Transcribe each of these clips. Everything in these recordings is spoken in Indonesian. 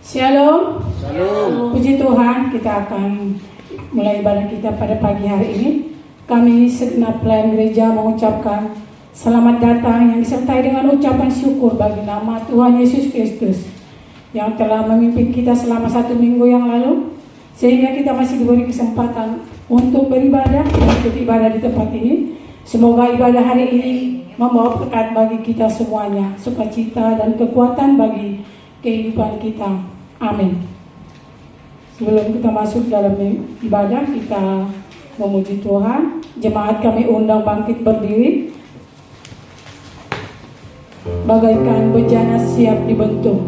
Shalom. Shalom. Puji Tuhan, kita akan mulai ibadah kita pada pagi hari ini. Kami segenap pelayan gereja mengucapkan selamat datang yang disertai dengan ucapan syukur bagi nama Tuhan Yesus Kristus yang telah memimpin kita selama 1 minggu yang lalu, sehingga kita masih diberi kesempatan untuk beribadah dan beribadah di tempat ini. Semoga ibadah hari ini membawa berkat bagi kita semuanya, sukacita dan kekuatan bagi kehidupan kita. Amin. Sebelum kita masuk dalam ibadah, kita memuji Tuhan. Jemaat kami undang bangkit berdiri, bagaikan bejana siap dibentuk.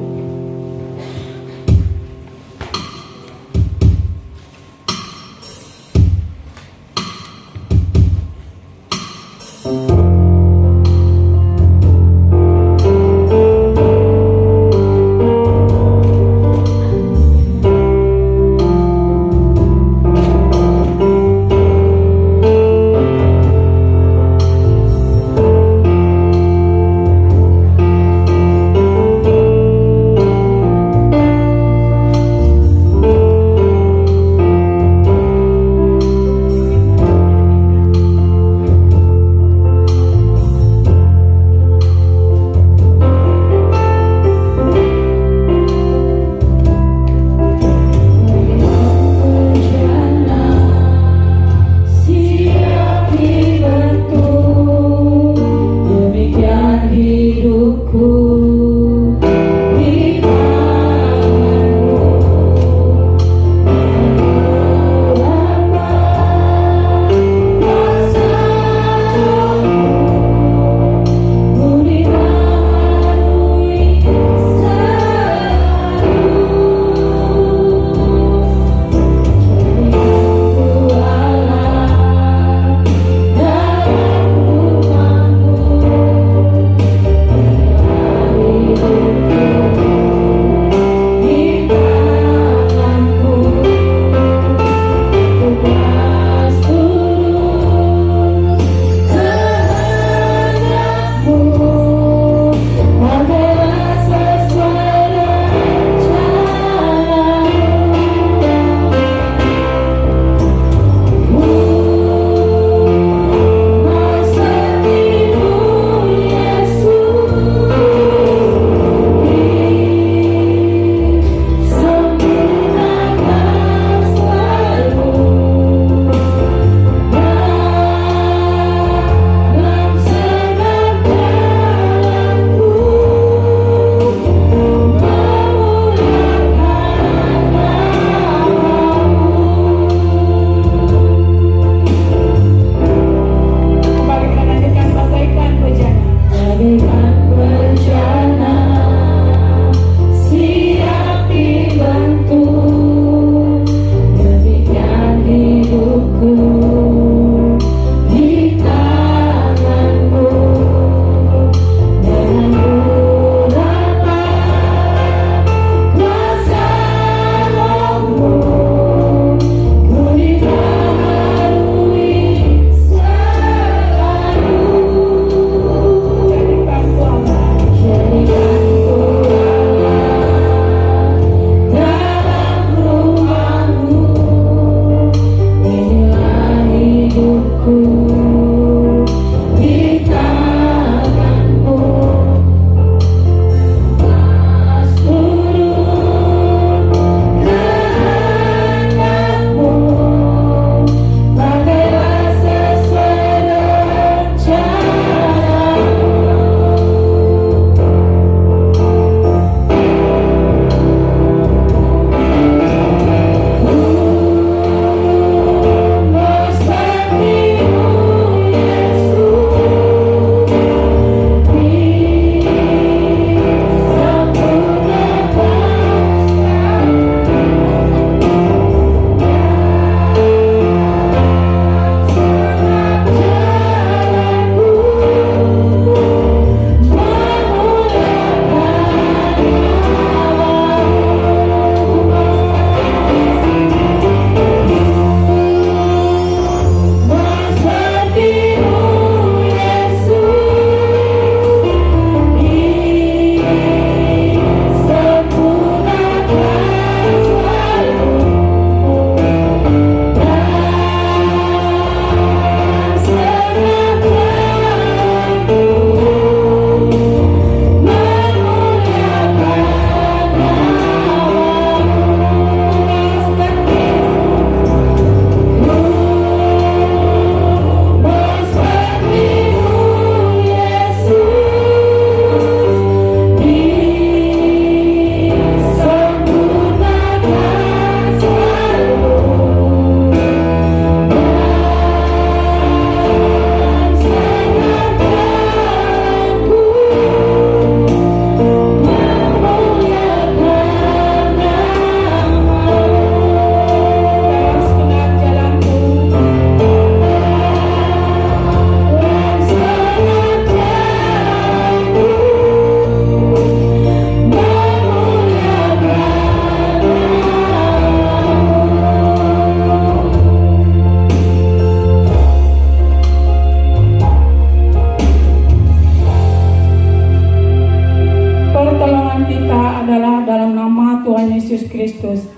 Kristus.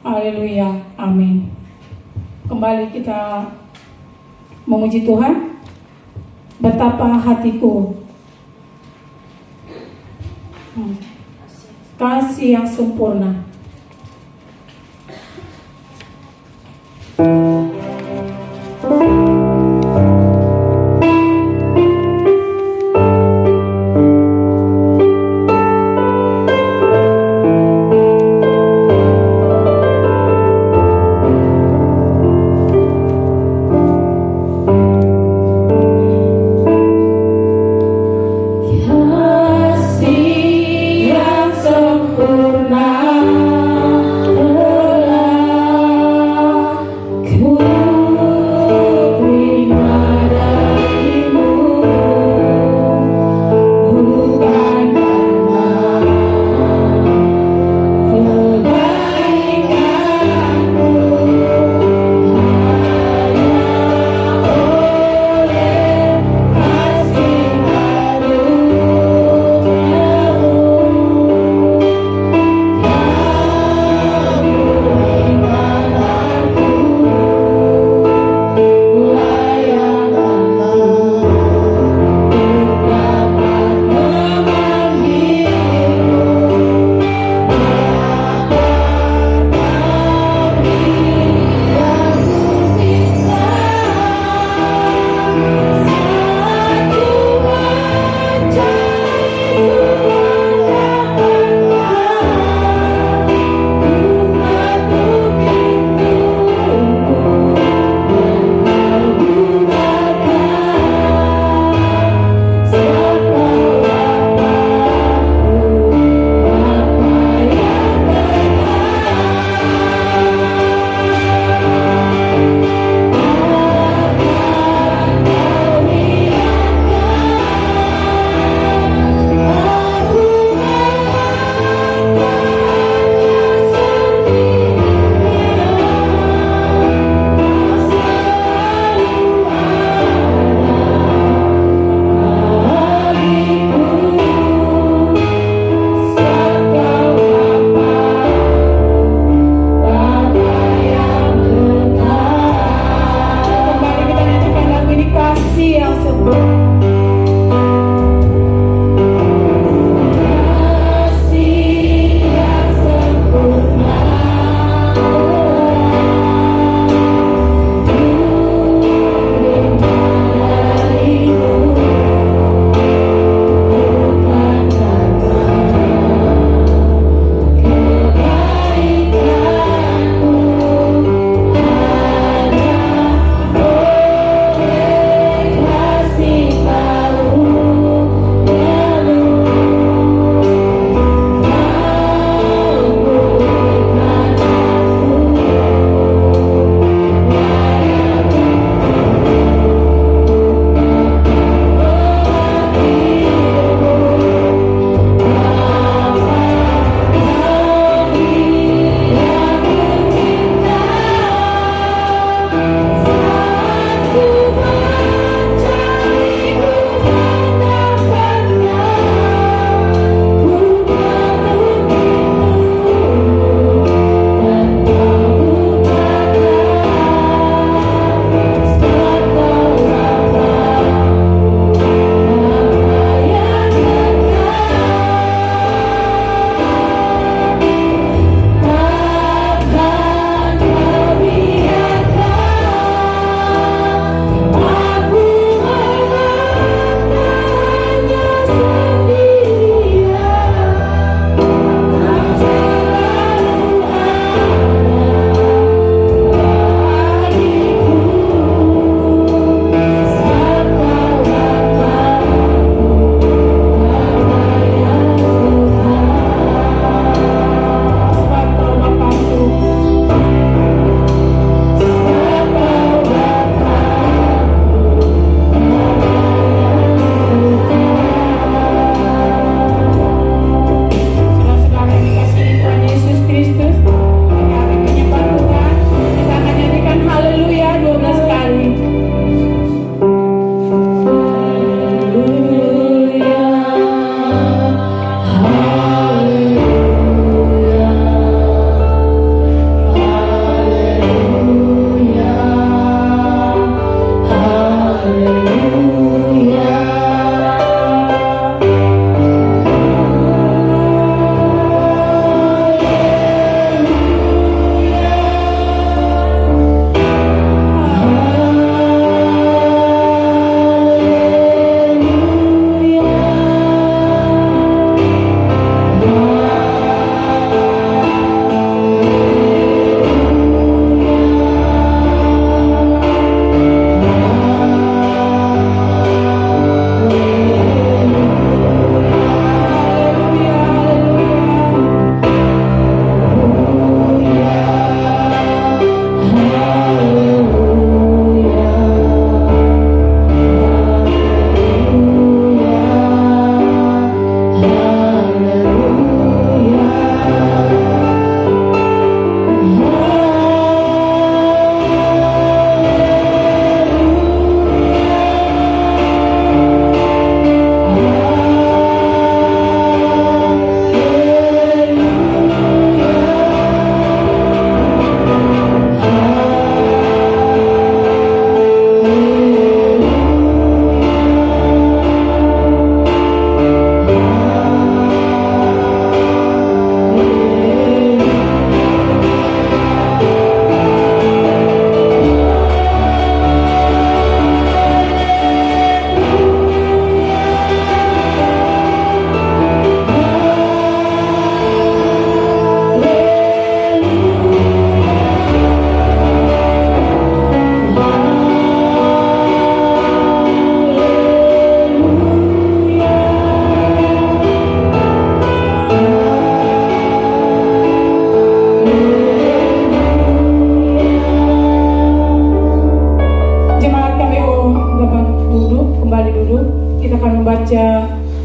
Haleluya, amin. Kembali kita memuji Tuhan. Betapa hatiku kasih yang sempurna. Kasih yang sempurna.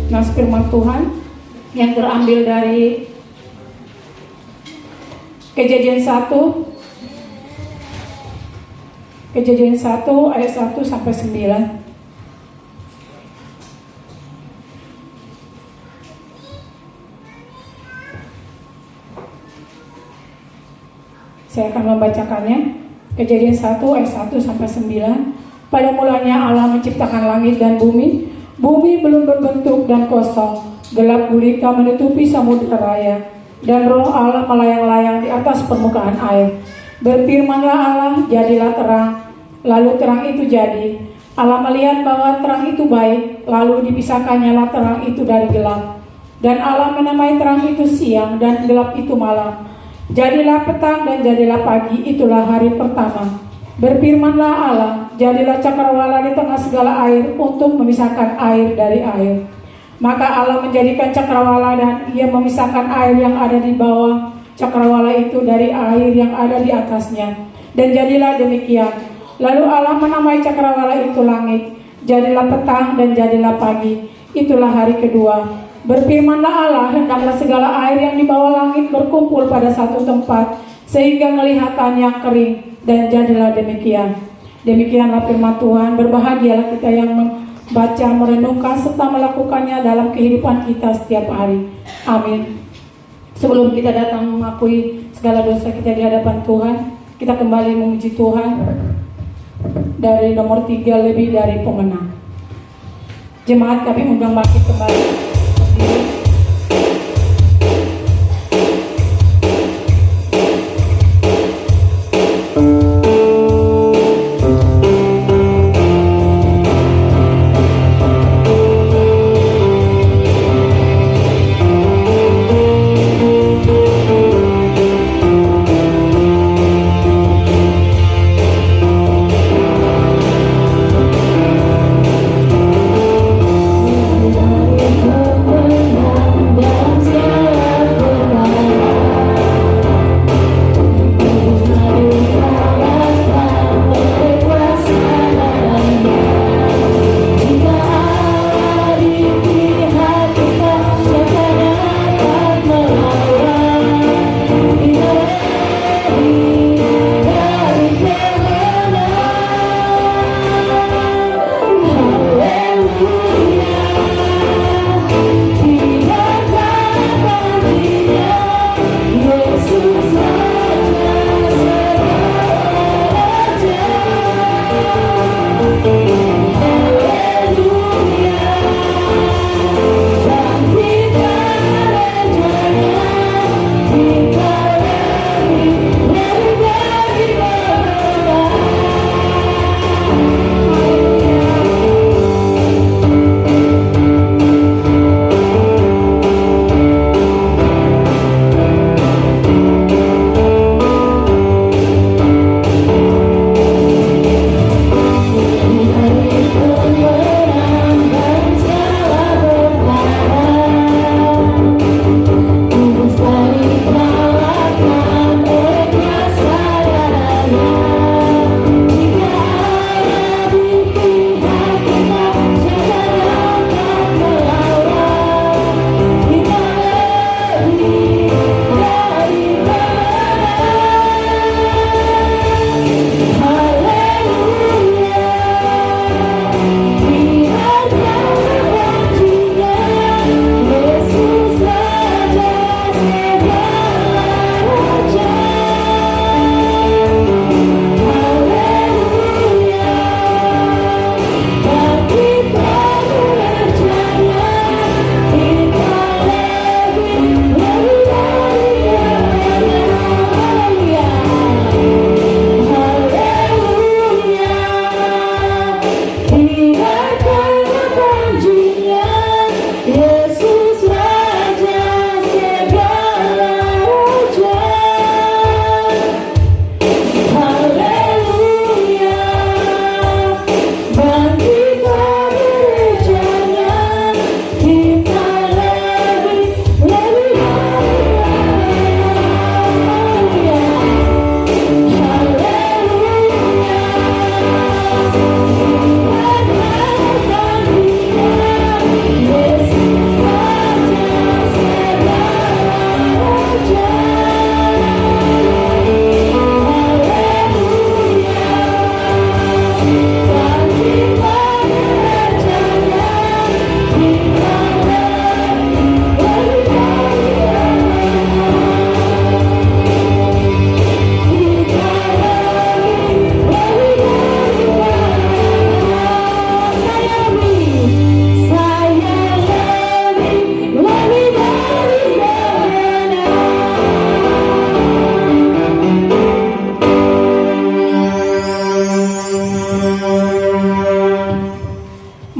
nas firman Tuhan yang terambil dari Kejadian 1 ayat 1 sampai 9. Saya akan membacakannya. Kejadian 1 ayat 1 sampai 9. Pada mulanya Allah menciptakan langit dan bumi. Bumi belum berbentuk dan kosong. Gelap gulita menutupi samudera raya. Dan roh Allah melayang-layang di atas permukaan air. Berfirmanlah Allah, jadilah terang. Lalu terang itu jadi. Allah melihat bahwa terang itu baik. Lalu dipisahkannya terang itu dari gelap. Dan Allah menamai terang itu siang dan gelap itu malam. Jadilah petang dan jadilah pagi, itulah hari pertama. Berfirmanlah Allah, jadilah cakrawala di tengah segala air untuk memisahkan air dari air. Maka Allah menjadikan cakrawala dan ia memisahkan air yang ada di bawah cakrawala itu dari air yang ada di atasnya. Dan jadilah demikian. Lalu Allah menamai cakrawala itu langit. Jadilah petang dan jadilah pagi, itulah hari kedua. Berfirmanlah Allah, hendaklah segala air yang di bawah langit berkumpul pada satu tempat, sehingga kelihatannya kering, dan jadilah demikian. Demikianlah firman Tuhan. Berbahagialah kita yang membaca, merenungkan, serta melakukannya dalam kehidupan kita setiap hari. Amin. Sebelum kita datang mengakui segala dosa kita di hadapan Tuhan, kita kembali memuji Tuhan dari nomor 3, lebih dari pemenang. Jemaat, kami undang bangkit kembali.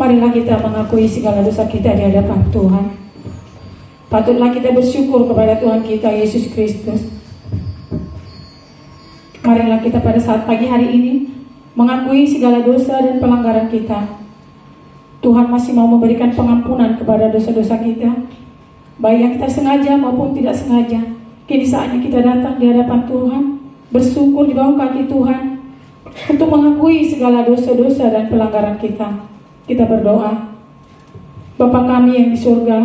Marilah kita mengakui segala dosa kita di hadapan Tuhan. Patutlah kita bersyukur kepada Tuhan kita Yesus Kristus. Marilah kita pada saat pagi hari ini mengakui segala dosa dan pelanggaran kita. Tuhan masih mau memberikan pengampunan kepada dosa-dosa kita, baik yang kita sengaja maupun tidak sengaja. Kini saatnya kita datang di hadapan Tuhan, bersyukur di bawah kaki Tuhan, untuk mengakui segala dosa-dosa dan pelanggaran kita. Kita berdoa. Bapa kami yang di surga,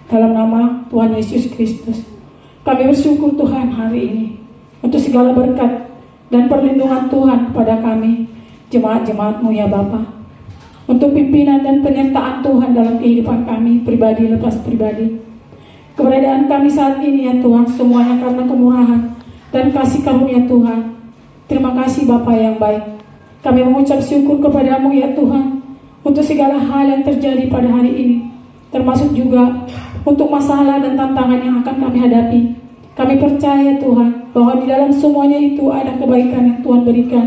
dalam nama Tuhan Yesus Kristus, kami bersyukur Tuhan hari ini untuk segala berkat dan perlindungan Tuhan kepada kami, jemaat-jemaat-Mu ya Bapa. Untuk pimpinan dan penyertaan Tuhan dalam kehidupan kami, pribadi lepas pribadi. Keberadaan kami saat ini ya Tuhan, semuanya karena kemurahan dan kasih karunia Tuhan. Terima kasih Bapa yang baik. Kami mengucap syukur kepadamu ya Tuhan, untuk segala hal yang terjadi pada hari ini, termasuk juga untuk masalah dan tantangan yang akan kami hadapi. Kami percaya Tuhan, bahwa di dalam semuanya itu ada kebaikan yang Tuhan berikan,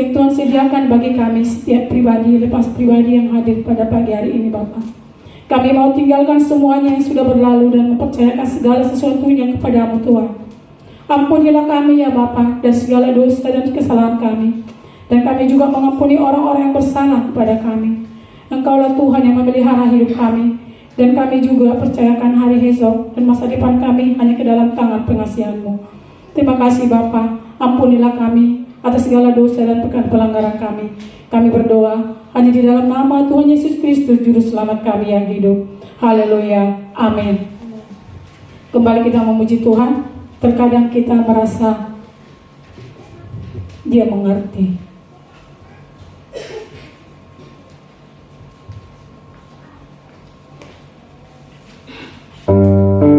yang Tuhan sediakan bagi kami setiap pribadi lepas pribadi yang hadir pada pagi hari ini Bapa. Kami mau tinggalkan semuanya yang sudah berlalu dan mempercayakan segala sesuatunya kepadamu Tuhan. Ampunilah kami ya Bapa dan segala dosa dan kesalahan kami. Dan kami juga mengampuni orang-orang yang bersalah kepada kami. Engkaulah Tuhan yang memelihara hidup kami. Dan kami juga percayakan hari esok dan masa depan kami hanya ke dalam tangan pengasihan-Mu. Terima kasih Bapa, ampunilah kami atas segala dosa dan pelanggaran kami. Kami berdoa hanya di dalam nama Tuhan Yesus Kristus, Juru Selamat kami yang hidup. Haleluya, amin. Kembali kita memuji Tuhan. Terkadang kita merasa Dia mengerti. Terkadang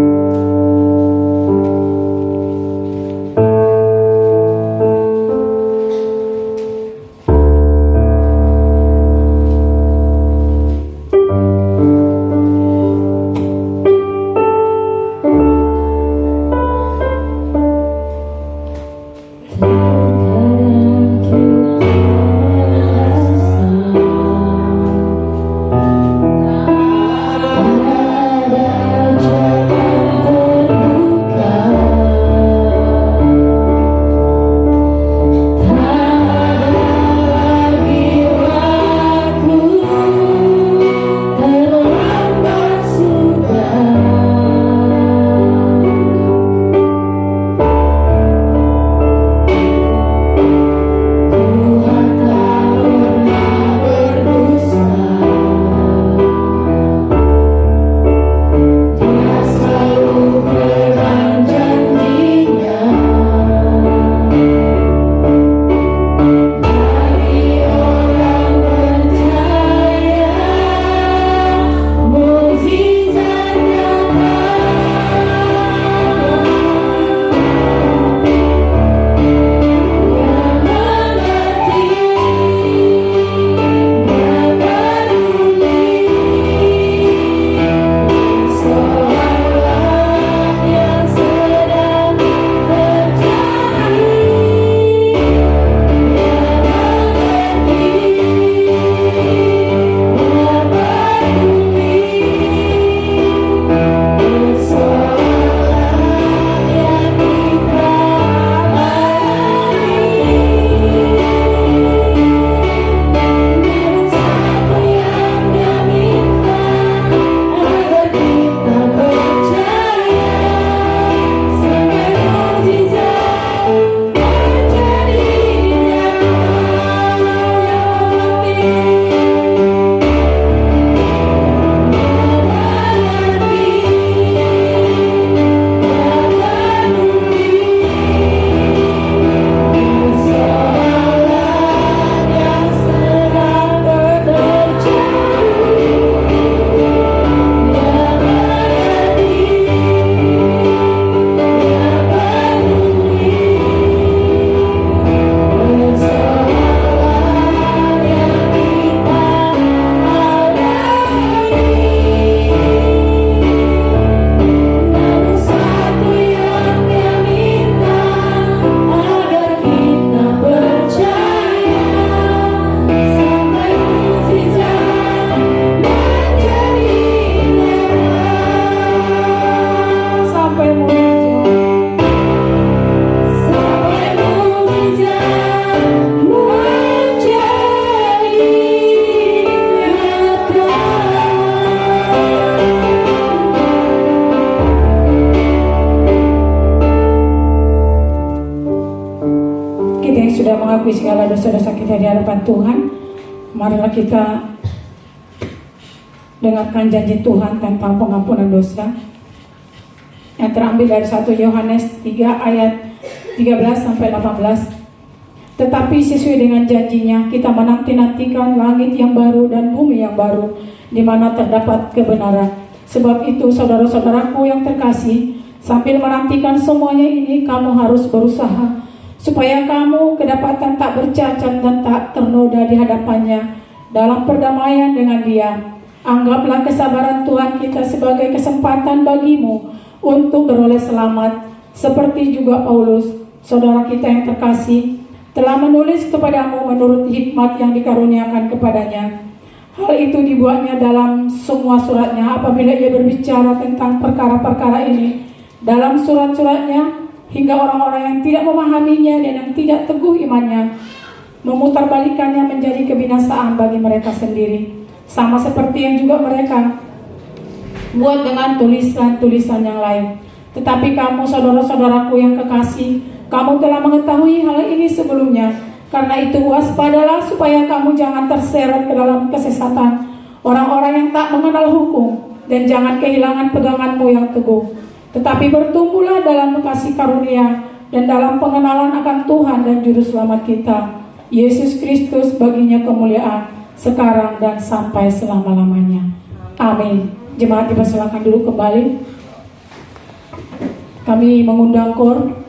dosa-dosa kita di hadapan Tuhan. Marilah kita dengarkan janji Tuhan tentang pengampunan dosa yang terambil dari 1 Yohanes 3 ayat 13 sampai 18. Tetapi sesuai dengan janjinya, kita menanti-nantikan langit yang baru dan bumi yang baru, di mana terdapat kebenaran. Sebab itu, saudara-saudaraku yang terkasih, sambil menantikan semuanya ini, kamu harus berusaha supaya kamu kedapatan tak bercacat dan tak ternoda di hadapannya dalam perdamaian dengan Dia. Anggaplah kesabaran Tuhan kita sebagai kesempatan bagimu untuk beroleh selamat, seperti juga Paulus, saudara kita yang terkasih, telah menulis kepadamu menurut hikmat yang dikaruniakan kepadanya. Hal itu dibuatnya dalam semua suratnya apabila ia berbicara tentang perkara-perkara ini dalam surat-suratnya, hingga orang-orang yang tidak memahaminya dan yang tidak teguh imannya memutarbalikannya menjadi kebinasaan bagi mereka sendiri, sama seperti yang juga mereka buat dengan tulisan-tulisan yang lain. Tetapi kamu, saudara-saudaraku yang kekasih, kamu telah mengetahui hal ini sebelumnya. Karena itu waspadalah supaya kamu jangan terseret ke dalam kesesatan orang-orang yang tak mengenal hukum, dan jangan kehilangan peganganmu yang teguh. Tetapi bertumbuhlah dalam kasih karunia dan dalam pengenalan akan Tuhan dan Juru Selamat kita, Yesus Kristus. Baginya kemuliaan sekarang dan sampai selama-lamanya. Amin. Jemaat dipersilakan dulu kembali. Kami mengundang KOR.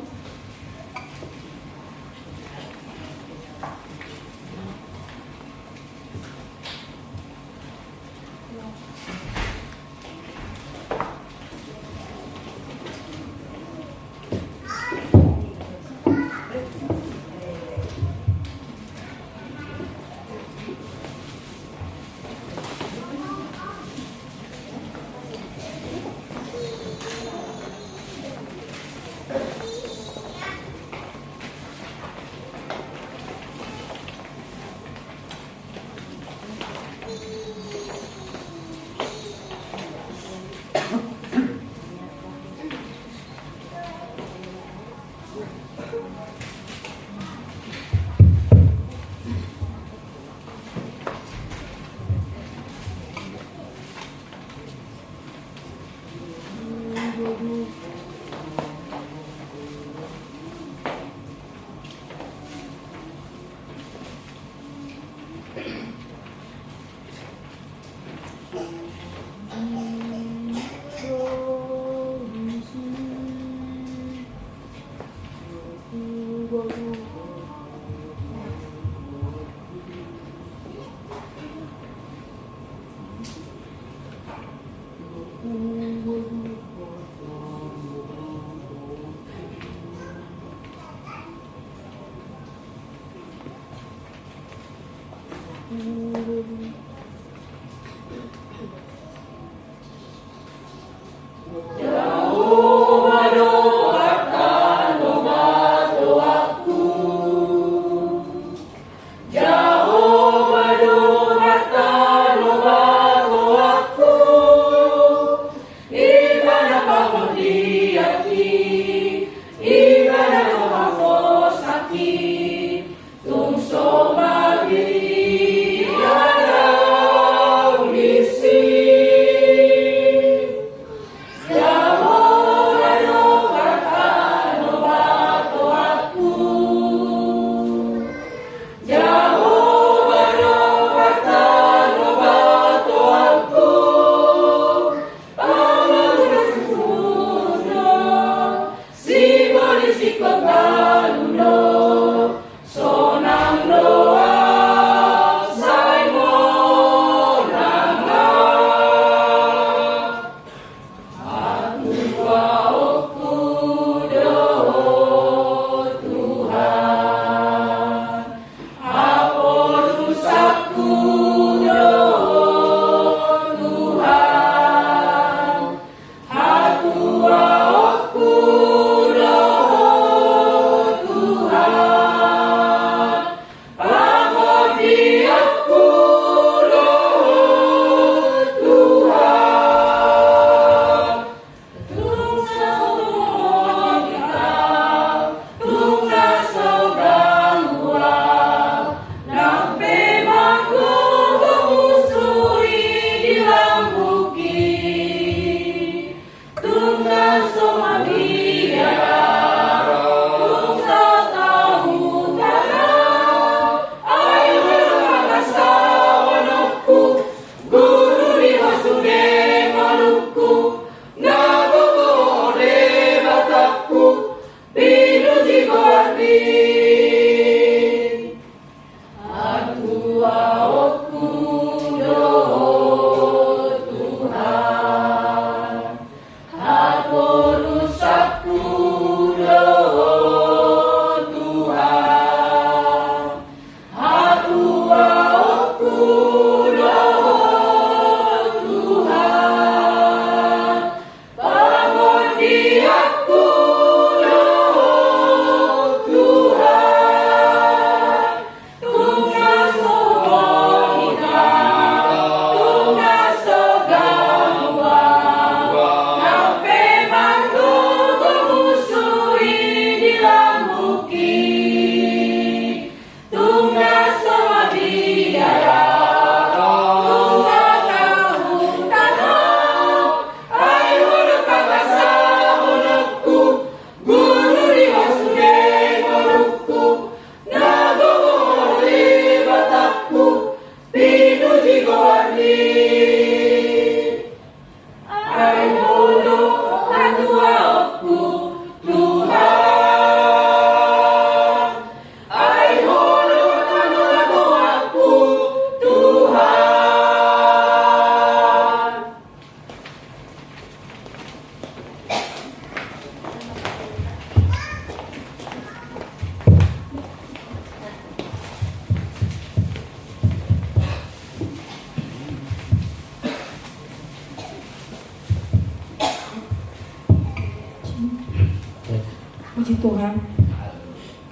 Tuhan,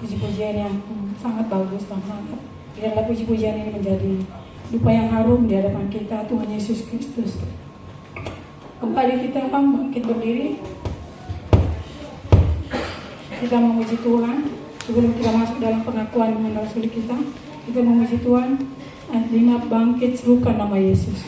puji-pujian yang sangat bagus dan hangat. Biarlah puji-pujian ini menjadi dupa yang harum di hadapan kita, Tuhan Yesus Kristus. Kembali kita bangkit berdiri. Kita memuji Tuhan. Sebelum kita masuk dalam pengakuan dengan Rasul kita memuji Tuhan. Ayat 5, bangkit serukan nama Yesus.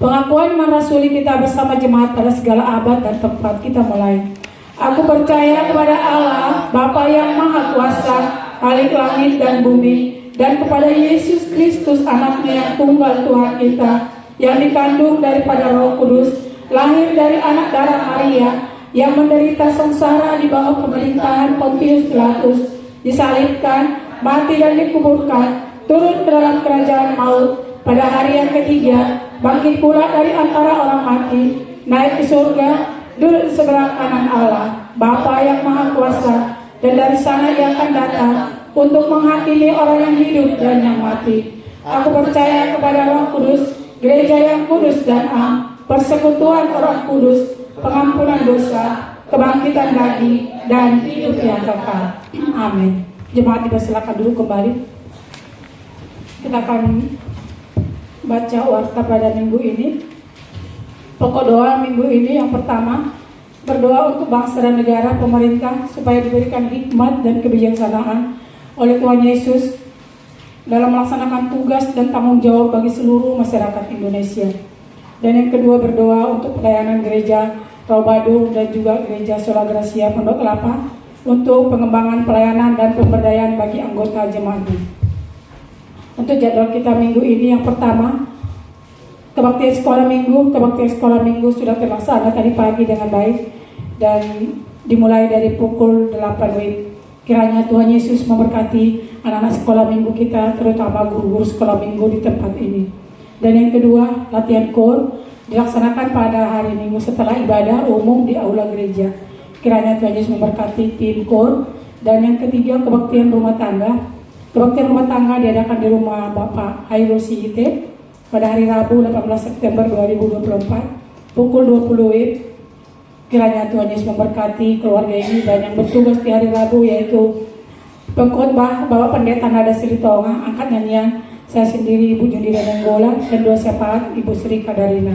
Pengakuan merasuli kita bersama jemaat pada segala abad dan tempat kita mulai. Aku percaya kepada Allah, Bapa yang Maha Kuasa, Khalik langit dan bumi, dan kepada Yesus Kristus, Anaknya yang tunggal Tuhan kita, yang dikandung daripada Roh Kudus, lahir dari anak darah Maria, yang menderita sengsara di bawah pemerintahan Pontius Pilatus, disalibkan, mati dan dikuburkan, turun ke dalam kerajaan maut, pada hari yang ketiga, bangkit pula dari antara orang mati, naik ke surga, duduk di sebelah kanan Allah, Bapa yang Maha Kuasa, dan dari sana Ia akan datang untuk menghakimi orang yang hidup dan yang mati. Aku percaya kepada Roh Kudus, gereja yang kudus dan am, persekutuan orang kudus, pengampunan dosa, kebangkitan daging, dan hidup yang kekal. Amin. Jemaat dipersilakan dulu kembali. Kita akan baca warta pada minggu ini. Pokok doa minggu ini yang pertama, berdoa untuk bangsa dan negara, pemerintah, supaya diberikan hikmat dan kebijaksanaan oleh Tuhan Yesus dalam melaksanakan tugas dan tanggung jawab bagi seluruh masyarakat Indonesia. Dan yang kedua, berdoa untuk pelayanan gereja Raubadu dan juga gereja Sola Gracia Pondok Kelapa untuk pengembangan pelayanan dan pemberdayaan bagi anggota jemaatnya. Untuk jadwal kita minggu ini, yang pertama, kebaktian sekolah minggu. Kebaktian sekolah minggu sudah terlaksana tadi pagi dengan baik dan dimulai dari pukul 8 WIB. Kiranya Tuhan Yesus memberkati anak-anak sekolah minggu kita, terutama guru-guru sekolah minggu di tempat ini. Dan yang kedua, latihan KOR dilaksanakan pada hari Minggu setelah ibadah umum di aula gereja. Kiranya Tuhan Yesus memberkati tim KOR. Dan yang ketiga, kebaktian rumah tangga. Kebaktian rumah tangga diadakan di rumah Bapak Hairul Sihite pada hari Rabu 18 September 2024 pukul 20 WIB. Kiranya Tuhan Yesus memberkati keluarga ini. Dan yang bertugas di hari Rabu yaitu pengkhotbah Bapak Pendeta Nada Silitonga, angkat nyanyian saya sendiri Ibu Jundira Nenggola, dan dua syafaat Ibu Sri Kadarina.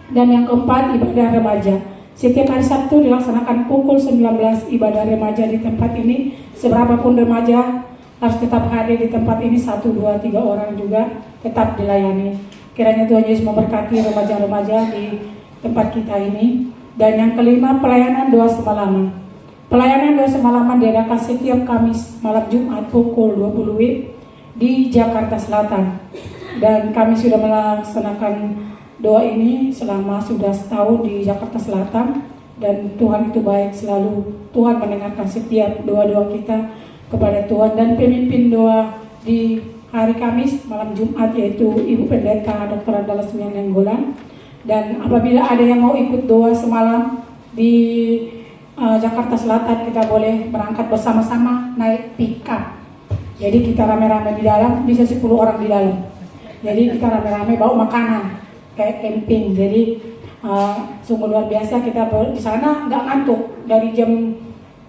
Dan yang keempat, ibadah remaja. Setiap hari Sabtu dilaksanakan pukul 19 ibadah remaja di tempat ini. Seberapapun remaja harus tetap hadir di tempat ini, 1, 2, 3 orang juga tetap dilayani. Kiranya Tuhan Yesus memberkati remaja-remaja di tempat kita ini. Dan yang kelima, pelayanan doa semalaman. Pelayanan doa semalaman diadakan setiap Kamis malam Jumat pukul 20 WIB di Jakarta Selatan. Dan kami sudah melaksanakan doa ini selama sudah setahun di Jakarta Selatan, dan Tuhan itu baik selalu. Tuhan mendengarkan setiap doa-doa kita kepada Tuhan. Dan pemimpin doa di hari Kamis malam Jumat yaitu Ibu Pendeta Dr. Andala Sumiang Nenggolan. Dan apabila ada yang mau ikut doa semalam di Jakarta Selatan, kita boleh berangkat bersama-sama naik pick-up. Jadi kita rame-rame di dalam, bisa 10 orang di dalam. Jadi kita rame-rame bawa makanan kayak camping. Jadi sungguh luar biasa. Kita di sana nggak ngantuk. Dari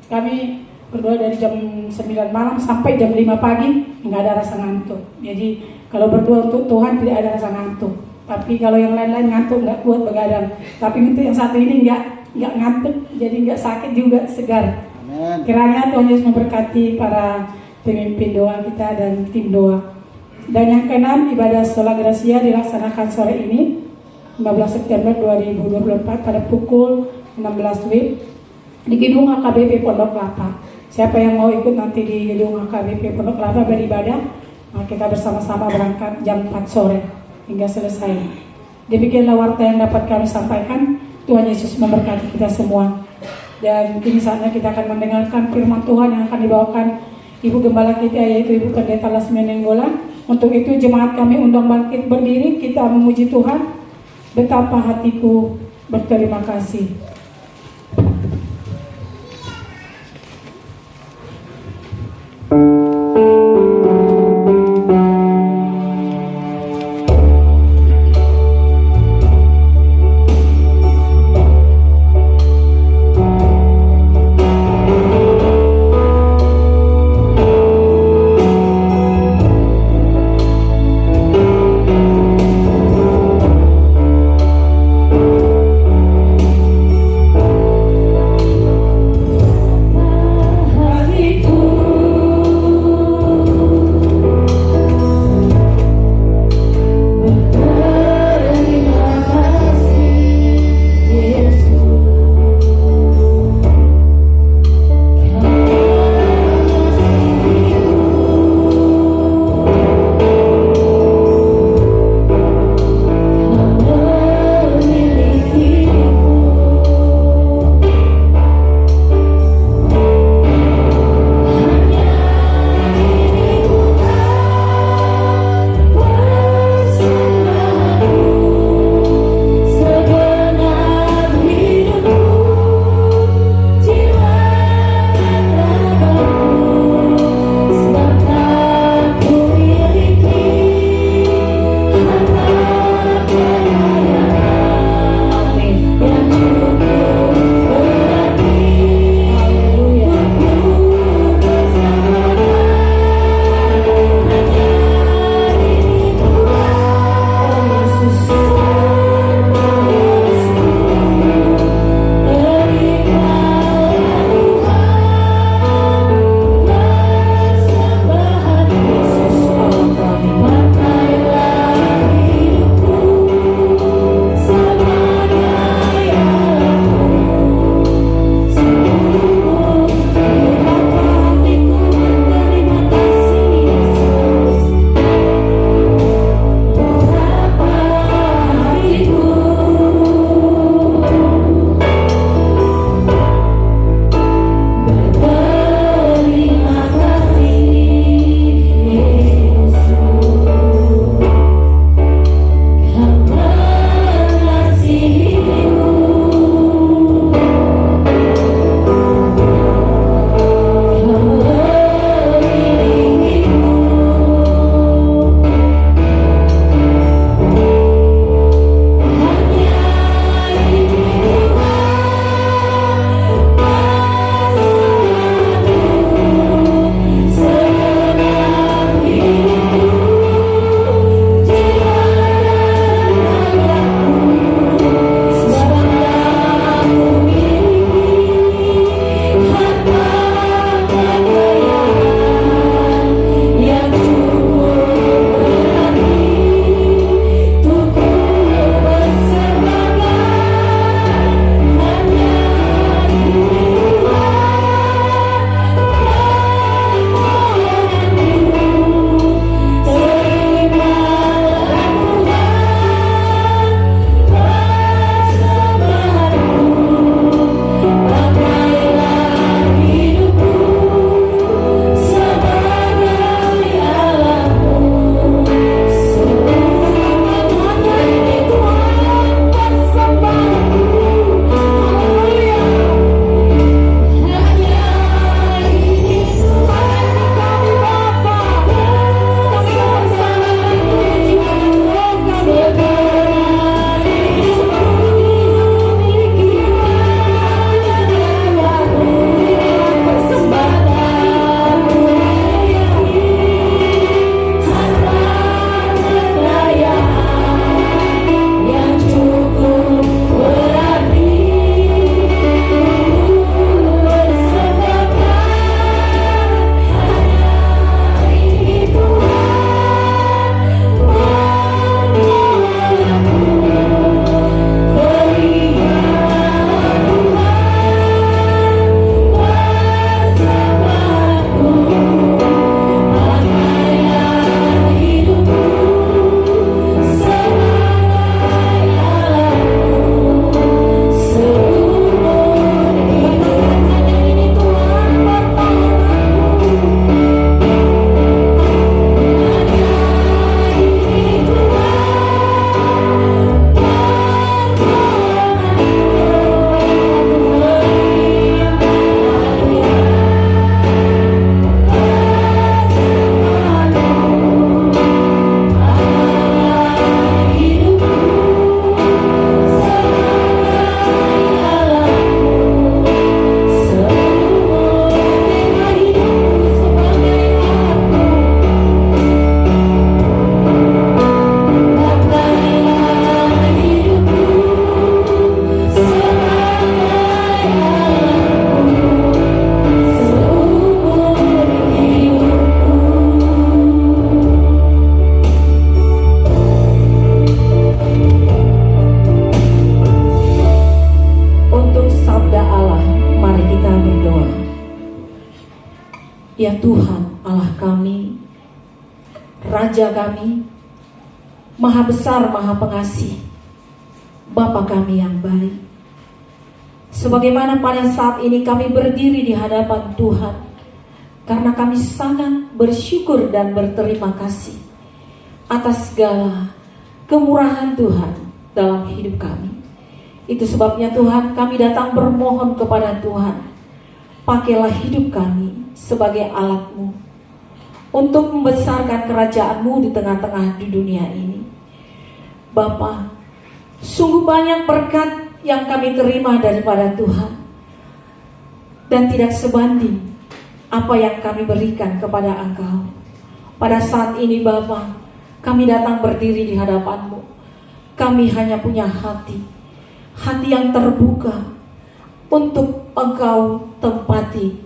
kami berdoa dari jam 9 malam sampai jam 5 pagi nggak ada rasa ngantuk. Jadi kalau berdoa untuk Tuhan tidak ada rasa ngantuk. Tapi kalau yang lain-lain ngantuk nggak kuat begadang. Tapi untuk yang satu ini nggak ngantuk, jadi nggak sakit juga, segar. Amen. Kiranya Tuhan Yesus memberkati para pemimpin doa kita dan tim doa. Dan yang keenam, ibadah Sola Gracia dilaksanakan sore ini 15 September 2024 pada pukul 16 WIB di gedung HKBP Pondok Kelapa. Siapa yang mau ikut nanti di gedung HKBP Pondok Kelapa beribadah, kita bersama-sama berangkat jam 4 sore hingga selesai. Demikianlah warta yang dapat kami sampaikan. Tuhan Yesus memberkati kita semua. Dan kini saatnya kita akan mendengarkan firman Tuhan yang akan dibawakan Ibu Gembala kita, yaitu Ibu Pendeta Lasmia Nenggolan. Untuk itu jemaat kami undang bangkit berdiri, kita memuji Tuhan. Betapa hatiku berterima kasih. Ya Tuhan Allah kami, Raja kami, Maha besar, Maha pengasih, Bapa kami yang baik. Sebagaimana pada saat ini kami berdiri di hadapan Tuhan, karena kami sangat bersyukur dan berterima kasih atas segala kemurahan Tuhan dalam hidup kami. Itu sebabnya Tuhan, kami datang bermohon kepada Tuhan, pakailah hidup kami sebagai alat-Mu untuk membesarkan kerajaan-Mu di tengah-tengah di dunia ini. Bapa, sungguh banyak berkat yang kami terima daripada Tuhan, dan tidak sebanding apa yang kami berikan kepada Engkau. Pada saat ini Bapa, kami datang berdiri di hadapan-Mu. Kami hanya punya hati yang terbuka untuk Engkau tempati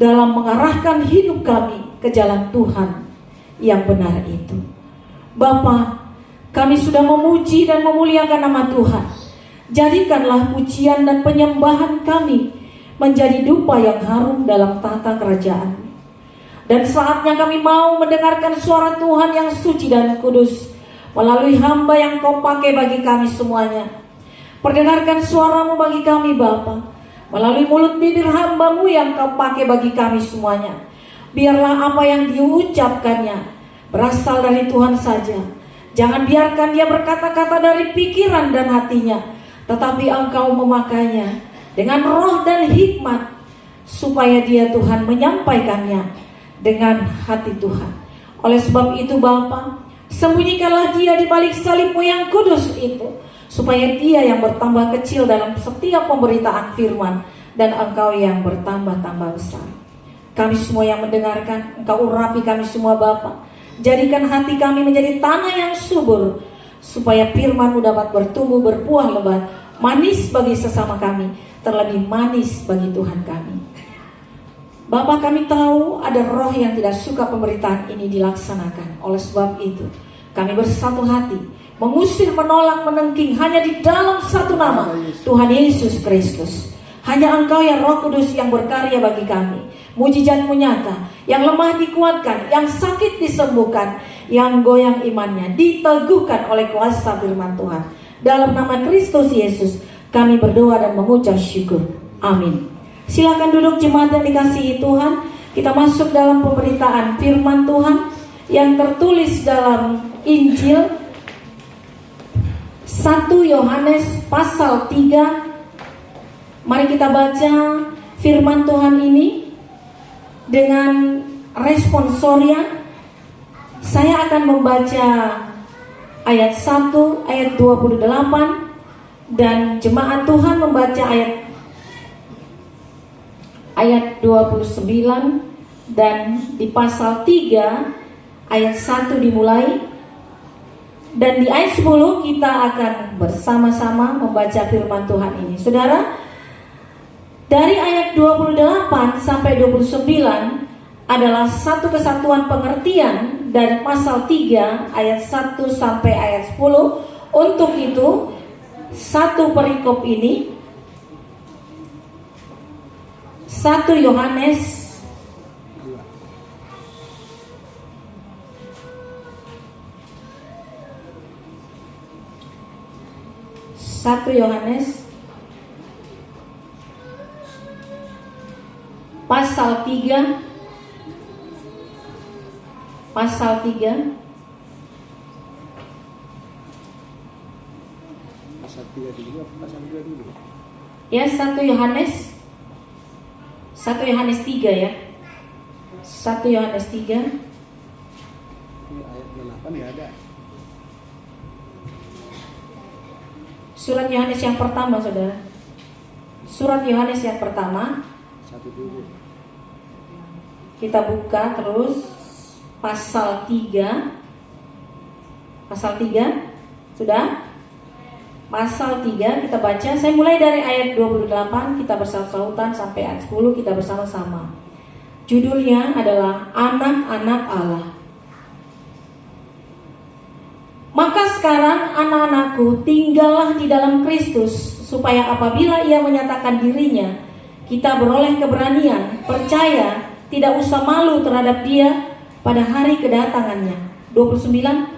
dalam mengarahkan hidup kami ke jalan Tuhan yang benar itu. Bapa, kami sudah memuji dan memuliakan nama Tuhan. Jadikanlah pujian dan penyembahan kami menjadi dupa yang harum dalam tata kerajaan. Dan saatnya kami mau mendengarkan suara Tuhan yang suci dan kudus melalui hamba yang Kau pakai bagi kami semuanya. Perdengarkan suara-Mu bagi kami Bapa, melalui mulut bibir hamba-Mu yang Kau pakai bagi kami semuanya. Biarlah apa yang diucapkannya berasal dari Tuhan saja. Jangan biarkan dia berkata-kata dari pikiran dan hatinya, tetapi Engkau memakainya dengan roh dan hikmat, supaya dia Tuhan menyampaikannya dengan hati Tuhan. Oleh sebab itu Bapa, sembunyikanlah dia di balik salib-Mu yang kudus itu, supaya dia yang bertambah kecil dalam setiap pemberitaan firman, dan Engkau yang bertambah-tambah besar. Kami semua yang mendengarkan, Engkau urapi kami semua Bapa. Jadikan hati kami menjadi tanah yang subur, supaya firman-Mu dapat bertumbuh berbuah lebat, manis bagi sesama kami, terlebih manis bagi Tuhan kami. Bapa, kami tahu ada roh yang tidak suka pemberitaan ini dilaksanakan. Oleh sebab itu kami bersatu hati mengusir, menolak, menengking hanya di dalam satu nama, Tuhan Yesus Kristus. Hanya Engkau ya Roh Kudus yang berkarya bagi kami. Mujizat-Mu nyata, yang lemah dikuatkan, yang sakit disembuhkan, yang goyang imannya diteguhkan oleh kuasa firman Tuhan. Dalam nama Kristus Yesus kami berdoa dan mengucap syukur. Amin. Silakan duduk jemaat yang dikasihi Tuhan. Kita masuk dalam pemberitaan firman Tuhan yang tertulis dalam Injil 1 Yohanes pasal 3. Mari kita baca firman Tuhan ini dengan responsoria. Saya akan membaca ayat 1, ayat 28, dan jemaat Tuhan membaca ayat 29, dan di pasal 3 ayat 1 dimulai, dan di ayat 10 kita akan bersama-sama membaca firman Tuhan ini. Saudara, dari ayat 28 sampai 29 adalah satu kesatuan pengertian dari pasal 3 ayat 1 sampai ayat 10. Untuk itu, satu perikop ini 1 Yohanes pasal 3 pasal 3 dulu, pasal 2 dulu. Ya, 1 Yohanes 3 ya. 1 Yohanes 3. Ini ayat 8 enggak ada. Surat Yohanes yang pertama, Saudara. Surat Yohanes yang pertama. 1 dulu. Kita buka terus pasal 3. Pasal 3. Sudah? Pasal 3 kita baca. Saya mulai dari ayat 28, kita bersama-sama sampai ayat 10 kita bersama-sama. Judulnya adalah Anak-anak Allah. Maka sekarang anak-anakku, tinggallah di dalam Kristus, supaya apabila ia menyatakan dirinya, kita beroleh keberanian, percaya tidak usah malu terhadap Dia pada hari kedatangannya. 29.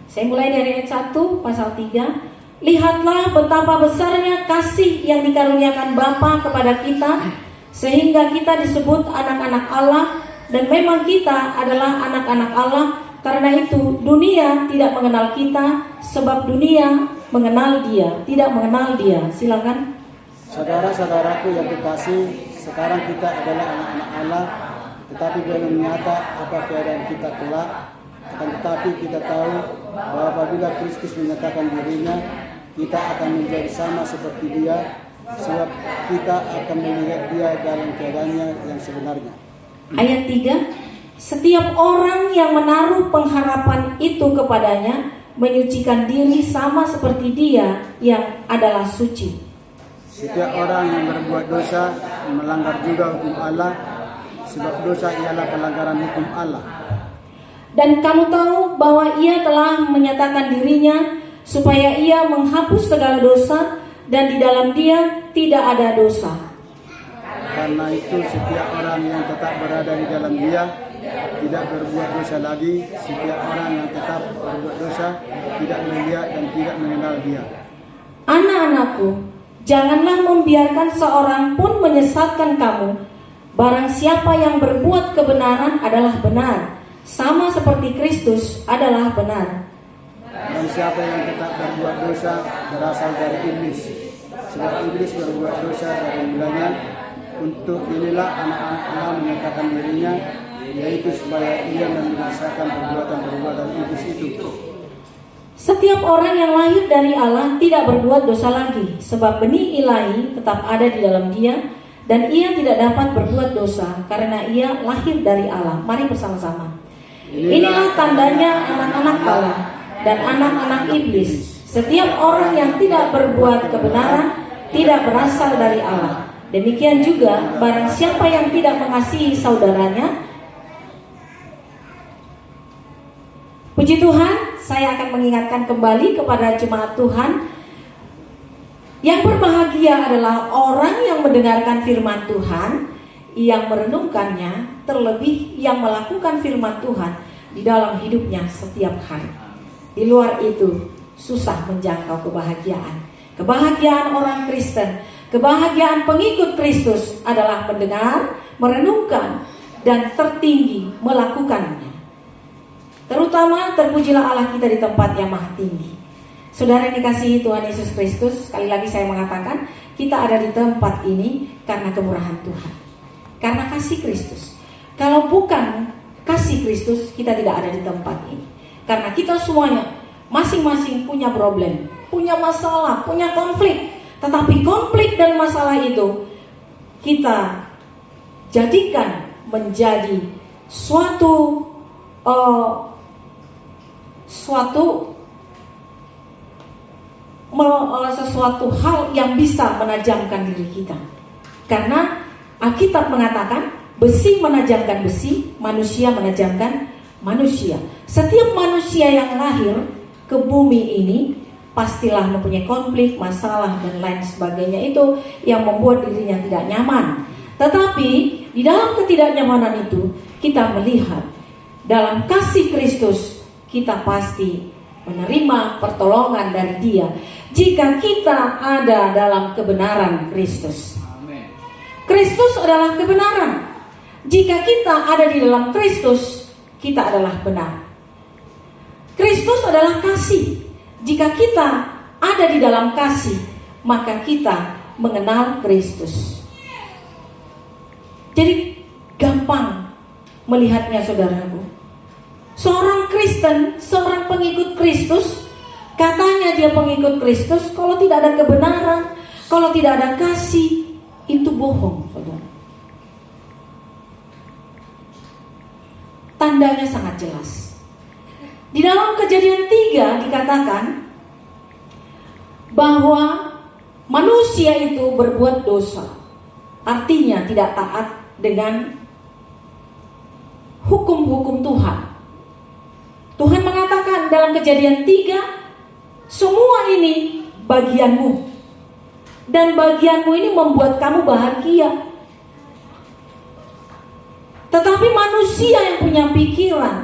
Saya mulai dari ayat 1 pasal 3. Lihatlah betapa besarnya kasih yang dikaruniakan Bapa kepada kita, sehingga kita disebut anak-anak Allah, dan memang kita adalah anak-anak Allah. Karena itu dunia tidak mengenal kita, sebab dunia mengenal Dia, tidak mengenal Dia. Silakan. Saudara-saudaraku yang kekasih, sekarang kita adalah anak-anak Allah, tetapi belum nyata apa keadaan kita kelak. Akan tetapi kita tahu bahwa apabila Kristus menyatakan dirinya, kita akan menjadi sama seperti Dia, sebab kita akan melihat Dia dalam keadaannya yang sebenarnya. Ayat 3. Setiap orang yang menaruh pengharapan itu kepadanya menyucikan diri sama seperti Dia yang adalah suci. Setiap orang yang berbuat dosa melanggar juga hukum Allah, sebab dosa ialah pelanggaran hukum Allah. Dan kamu tahu bahwa Ia telah menyatakan dirinya supaya Ia menghapus segala dosa, dan di dalam Dia tidak ada dosa. Karena itu setiap orang yang tetap berada di dalam Dia tidak berbuat dosa lagi. Setiap orang yang tetap berbuat dosa tidak melihat dan tidak mengenal Dia. Anak-anakku, janganlah membiarkan seorang pun menyesatkan kamu. Barang siapa yang berbuat kebenaran adalah benar, sama seperti Kristus adalah benar. Dan siapa yang tetap berbuat dosa berasal dari iblis, sebab iblis berbuat dosa dari mulanya. Untuk inilah anak-anak Allah menyatakan dirinya, yaitu supaya ia membinasakan perbuatan-perbuatan iblis itu. Setiap orang yang lahir dari Allah tidak berbuat dosa lagi, sebab benih ilahi tetap ada di dalam dia, dan ia tidak dapat berbuat dosa karena ia lahir dari Allah. Mari bersama-sama. Inilah tandanya anak-anak Allah dan anak-anak iblis. Setiap orang yang tidak berbuat kebenaran tidak berasal dari Allah. Demikian juga barang siapa yang tidak mengasihi saudaranya. Puji Tuhan, saya akan mengingatkan kembali kepada jemaat Tuhan, yang berbahagia adalah orang yang mendengarkan firman Tuhan, yang merenungkannya, terlebih yang melakukan firman Tuhan di dalam hidupnya setiap hari. Di luar itu susah menjangkau kebahagiaan. Kebahagiaan orang Kristen, kebahagiaan pengikut Kristus adalah mendengar, merenungkan, dan tertinggi melakukannya. Terutama terpujilah Allah kita di tempat yang maha tinggi. Saudara yang dikasihi Tuhan Yesus Kristus, sekali lagi saya mengatakan, kita ada di tempat ini karena kemurahan Tuhan, karena kasih Kristus. Kalau bukan kasih Kristus, kita tidak ada di tempat ini. Karena kita semuanya masing-masing punya problem, punya masalah, punya konflik. Tetapi konflik dan masalah itu kita jadikan menjadi sesuatu hal yang bisa menajamkan diri kita. Karena Alkitab mengatakan besi menajamkan besi, manusia menajamkan manusia. Setiap manusia yang lahir ke bumi ini pastilah mempunyai konflik, masalah, dan lain sebagainya, itu yang membuat dirinya tidak nyaman. Tetapi di dalam ketidaknyamanan itu kita melihat dalam kasih Kristus, kita pasti menerima pertolongan dari Dia jika kita ada dalam kebenaran Kristus. Kristus adalah kebenaran. Jika kita ada di dalam Kristus, kita adalah benar. Kristus adalah kasih. Jika kita ada di dalam kasih, maka kita mengenal Kristus. Jadi gampang melihatnya, saudaraku. Seorang Kristen, seorang pengikut Kristus, katanya dia pengikut Kristus, kalau tidak ada kebenaran, kalau tidak ada kasih, itu bohong, saudara. Tandanya sangat jelas. Di dalam Kejadian 3 dikatakan bahwa manusia itu berbuat dosa, artinya tidak taat dengan hukum-hukum Tuhan. Tuhan mengatakan dikatakan dalam Kejadian 3, semua ini bagianmu. Dan bagianmu ini membuat kamu bahagia. Tetapi manusia yang punya pikiran,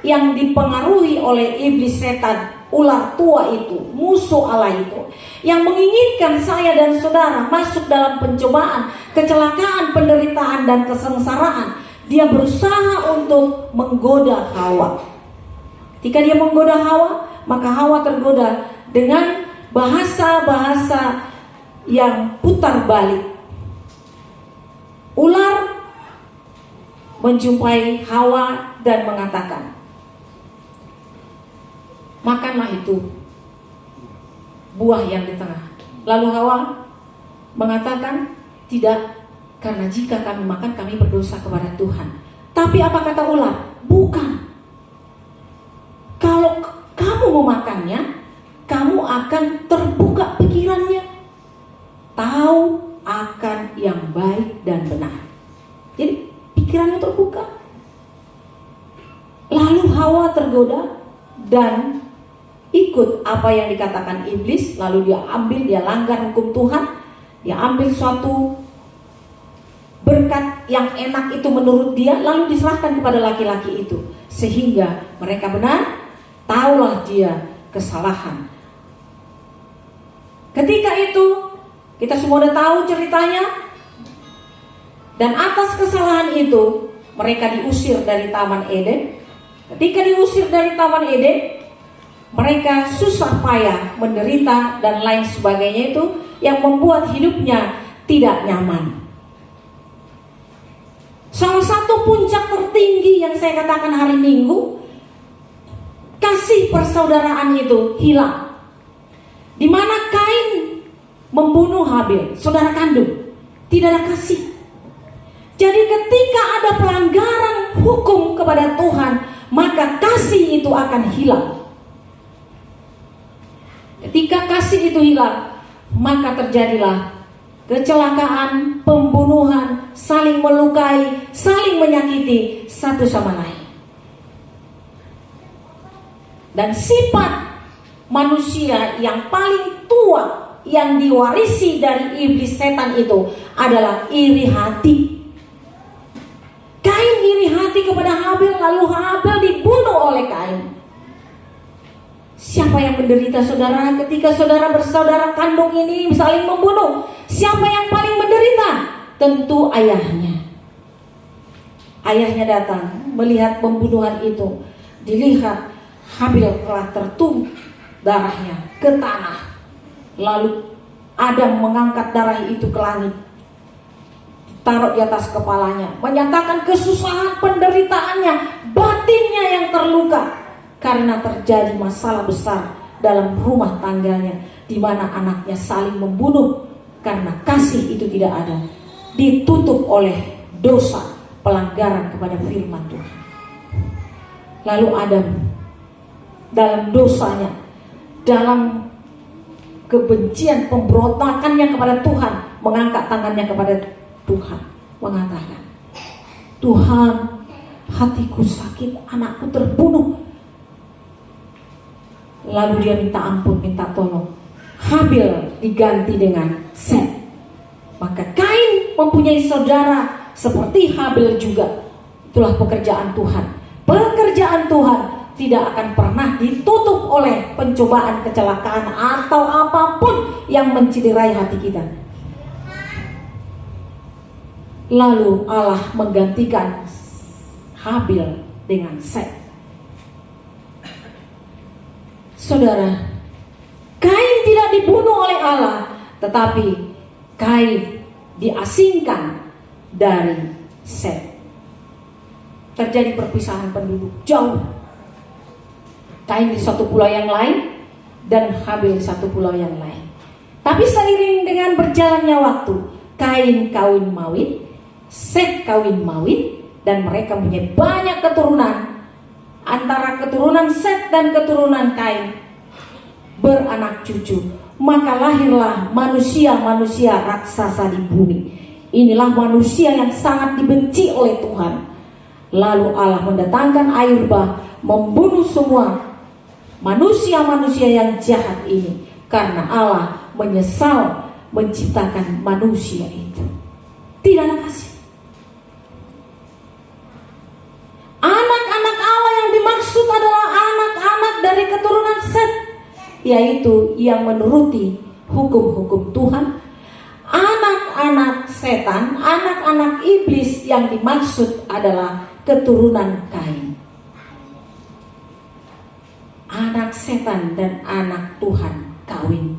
yang dipengaruhi oleh iblis setan, ular tua itu, musuh Allah itu, yang menginginkan saya dan saudara masuk dalam pencobaan, kecelakaan, penderitaan, dan kesengsaraan, dia berusaha untuk menggoda Hawa. Ketika dia menggoda Hawa, maka Hawa tergoda dengan bahasa-bahasa yang putar balik. Ular menjumpai Hawa dan mengatakan, makanlah itu buah yang di tengah. Lalu Hawa mengatakan, tidak, karena jika kami makan kami berdosa kepada Tuhan. Tapi apa kata ular? Bukan. Kalau kamu memakannya, kamu akan terbuka pikirannya, tahu akan yang baik dan benar. Jadi pikirannya terbuka. Lalu Hawa tergoda dan ikut apa yang dikatakan iblis. Lalu dia langgar hukum Tuhan. Dia ambil suatu berkat yang enak itu menurut dia, lalu diserahkan kepada laki-laki itu, sehingga mereka benar. Taulah dia kesalahan. Ketika itu kita semua sudah tahu ceritanya. Dan atas kesalahan itu mereka diusir dari Taman Eden. Ketika diusir dari Taman Eden, mereka susah payah, menderita dan lain sebagainya, itu yang membuat hidupnya tidak nyaman. Salah satu puncak tertinggi yang saya katakan hari Minggu, kasih persaudaraan itu hilang. Di mana Kain membunuh Habil, saudara kandung, tidak ada kasih. Jadi ketika ada pelanggaran hukum kepada Tuhan, maka kasih itu akan hilang. Ketika kasih itu hilang, maka terjadilah kecelakaan, pembunuhan, saling melukai, saling menyakiti satu sama lain. Dan sifat manusia yang paling tua yang diwarisi dari iblis setan itu adalah iri hati. Kain iri hati kepada Habil, lalu Habil dibunuh oleh Kain. Siapa yang menderita, saudara, ketika saudara bersaudara kandung ini saling membunuh? Siapa yang paling menderita? Tentu ayahnya. Ayahnya datang melihat pembunuhan itu. Dilihat Habil telah tertumpah darahnya ke tanah. Lalu Adam mengangkat darah itu ke langit, taruh di atas kepalanya, menyatakan kesusahan penderitaannya, batinnya yang terluka karena terjadi masalah besar dalam rumah tangganya, di mana anaknya saling membunuh karena kasih itu tidak ada, ditutup oleh dosa pelanggaran kepada firman Tuhan. Lalu Adam dalam dosanya, dalam kebencian pemberontakannya kepada Tuhan, mengangkat tangannya kepada Tuhan, mengatakan, Tuhan, hatiku sakit, anakku terbunuh. Lalu dia minta ampun, minta tolong. Habil diganti dengan Set. Maka Kain mempunyai saudara seperti Habil juga. Itulah pekerjaan Tuhan. Pekerjaan Tuhan tidak akan pernah ditutup oleh pencobaan, kecelakaan, atau apapun yang mencederai hati kita. Lalu Allah menggantikan Habil dengan Set. Saudara, Kain tidak dibunuh oleh Allah, tetapi Kain diasingkan dari Set. Terjadi perpisahan penduduk jauh. Kain di satu pulau yang lain dan Habil di satu pulau yang lain. Tapi seiring dengan berjalannya waktu, Kain kawin mawin, Set kawin mawin, dan mereka punya banyak keturunan. Antara keturunan Set dan keturunan Kain beranak cucu. Maka lahirlah manusia-manusia raksasa di bumi. Inilah manusia yang sangat dibenci oleh Tuhan. Lalu Allah mendatangkan air bah, membunuh semua manusia-manusia yang jahat ini, karena Allah menyesal menciptakan manusia itu. Tidak ada kasih. Anak-anak Allah yang dimaksud adalah anak-anak dari keturunan Set, yaitu yang menuruti hukum-hukum Tuhan. Anak-anak setan, anak-anak iblis yang dimaksud adalah keturunan Kain. Anak setan dan anak Tuhan kawin,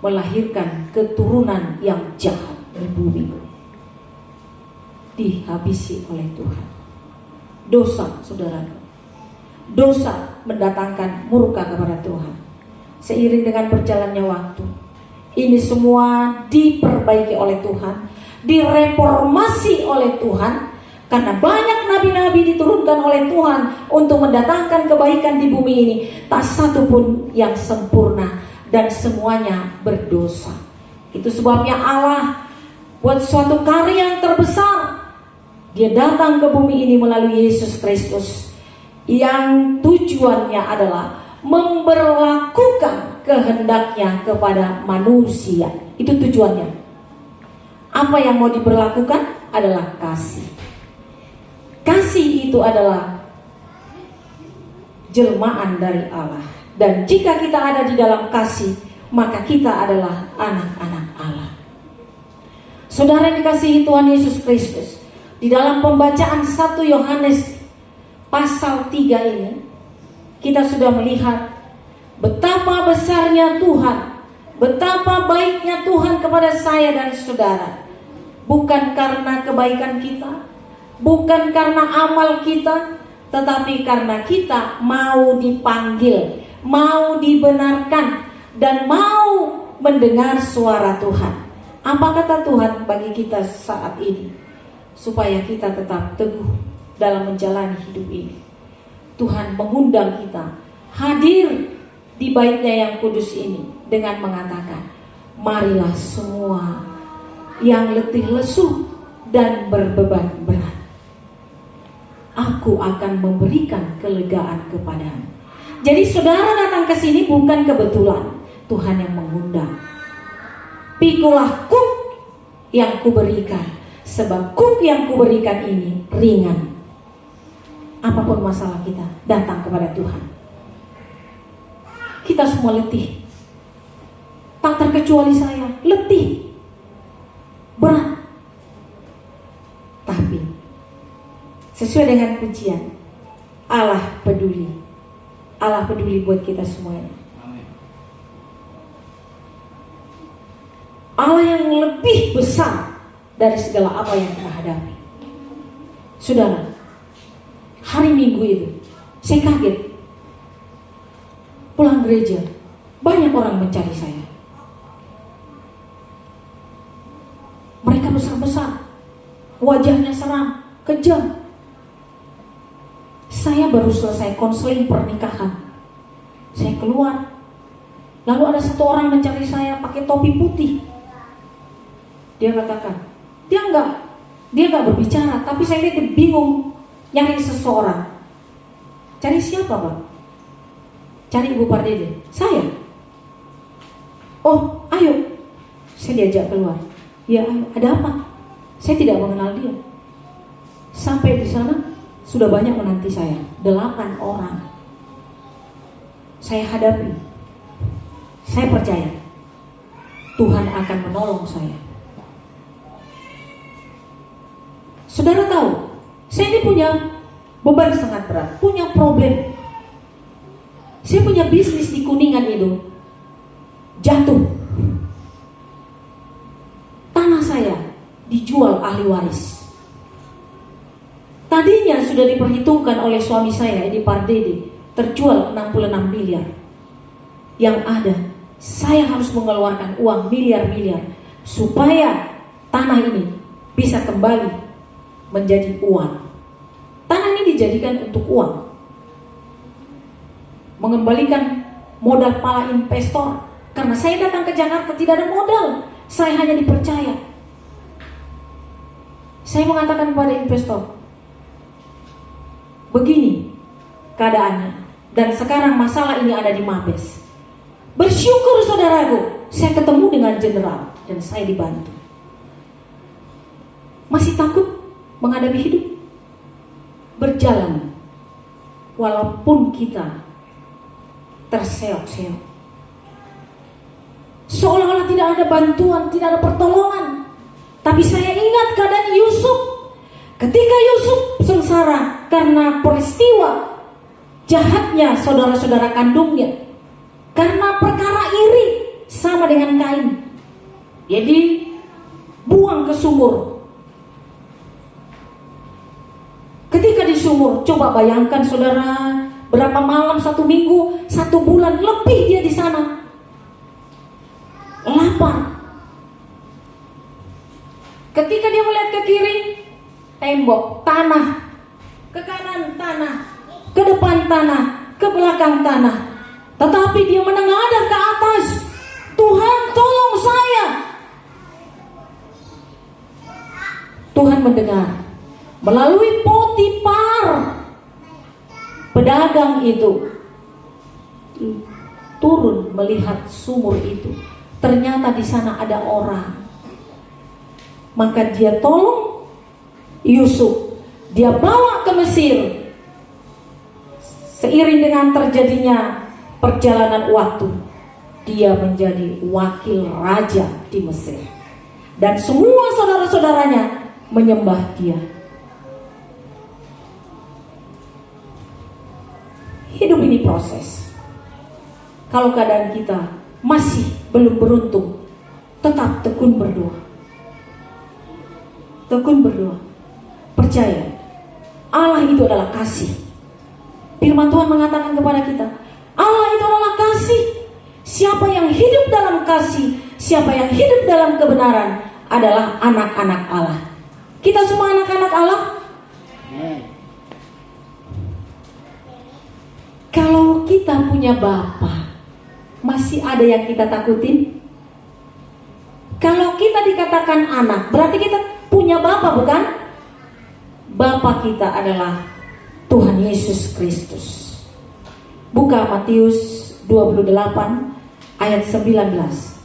melahirkan keturunan yang jahat di bumi, dihabisi oleh Tuhan. Dosa, saudara, dosa mendatangkan murka kepada Tuhan. Seiring dengan berjalannya waktu, ini semua diperbaiki oleh Tuhan, direformasi oleh Tuhan. Karena banyak nabi-nabi diturunkan oleh Tuhan untuk mendatangkan kebaikan di bumi ini, tak satu pun yang sempurna dan semuanya berdosa. Itu sebabnya Allah buat suatu karya yang terbesar. Dia datang ke bumi ini melalui Yesus Kristus, yang tujuannya adalah memberlakukan kehendaknya kepada manusia. Itu tujuannya. Apa yang mau diberlakukan adalah kasih. Kasih itu adalah jelmaan dari Allah. Dan jika kita ada di dalam kasih, maka kita adalah anak-anak Allah. Saudara yang dikasihi Tuhan Yesus Kristus, di dalam pembacaan 1 Yohanes pasal 3 ini, kita sudah melihat betapa besarnya Tuhan, betapa baiknya Tuhan kepada saya dan saudara. Bukan karena kebaikan kita, bukan karena amal kita, tetapi karena kita mau dipanggil, mau dibenarkan, dan mau mendengar suara Tuhan. Apa kata Tuhan bagi kita saat ini? Supaya kita tetap teguh dalam menjalani hidup ini. Tuhan mengundang kita hadir di baitnya yang kudus ini dengan mengatakan, marilah semua yang letih lesu dan berbeban berat, aku akan memberikan kelegaan kepadamu. Jadi saudara datang ke sini bukan kebetulan, Tuhan yang mengundang. Pikulah kuk yang kuberikan, sebab kuk yang kuberikan ini ringan. Apapun masalah kita, datang kepada Tuhan. Kita semua letih, tak terkecuali saya, letih, berat. Tapi sesuai dengan pujian, Allah peduli. Allah peduli buat kita semuanya. Allah yang lebih besar dari segala apa yang kita hadapi. Saudara, hari Minggu itu saya kaget. Pulang gereja, banyak orang mencari saya. Mereka besar-besar, wajahnya seram, kejam. Saya baru selesai konseling pernikahan. Saya keluar, lalu ada satu orang mencari saya pakai topi putih. Dia katakan, dia nggak berbicara, tapi saya lihat dia bingung nyari seseorang. Cari siapa, Bang? Cari Ibu Pardede. Saya. Oh, ayo. Saya diajak keluar. Ya, ayo. Ada apa? Saya tidak mengenal dia. Sampai di sana sudah banyak menanti saya, 8 orang. Saya hadapi. Saya percaya Tuhan akan menolong saya. Saudara tahu, saya ini punya beban sangat berat, punya problem. Saya punya bisnis di Kuningan itu jatuh. Tanah saya dijual ahli waris. Tadinya sudah diperhitungkan oleh suami saya di Pardede, terjual 66 miliar. Yang ada, saya harus mengeluarkan uang miliar-miliar supaya tanah ini bisa kembali menjadi uang. Tanah ini dijadikan untuk uang, mengembalikan modal para investor. Karena saya datang ke Jakarta tidak ada modal, saya hanya dipercaya. Saya mengatakan kepada investor, begini keadaannya, Dan sekarang masalah ini ada di Mabes. Bersyukur saudaraku, saya ketemu dengan jenderal dan saya dibantu. Masih takut menghadapi hidup? Berjalan walaupun kita terseok-seok, seolah-olah tidak ada bantuan, tidak ada pertolongan. Tapi saya ingat keadaan Yusuf. Ketika Yusuf sengsara karena peristiwa jahatnya saudara-saudara kandungnya, karena perkara iri sama dengan Kain, jadi buang ke sumur. Ketika di sumur, coba bayangkan saudara, berapa malam, 1 minggu, 1 bulan lebih dia di sana, lapar. Ketika dia melihat ke kiri, tembok, tanah, ke kanan tanah, ke depan tanah, ke belakang tanah. Tetapi dia menengadah ke atas, Tuhan tolong saya. Tuhan mendengar melalui Potifar, pedagang itu turun melihat sumur itu. Ternyata di sana ada orang. Maka dia tolong Yusuf, dia bawa ke Mesir. Seiring dengan terjadinya perjalanan waktu, dia menjadi wakil raja di Mesir. Dan semua saudara-saudaranya menyembah dia. Hidup ini proses. Kalau keadaan kita masih belum beruntung, tetap tekun berdoa. Tekun berdoa. Percaya, Allah itu adalah kasih. Firman Tuhan mengatakan kepada kita, Allah itu adalah kasih. Siapa yang hidup dalam kasih, siapa yang hidup dalam kebenaran adalah anak-anak Allah. Kita semua anak-anak Allah. Kalau kita punya Bapa, masih ada yang kita takutin? Kalau kita dikatakan anak, berarti kita punya Bapa, bukan? Bapa kita adalah Tuhan Yesus Kristus. Buka Matius 28 ayat 19.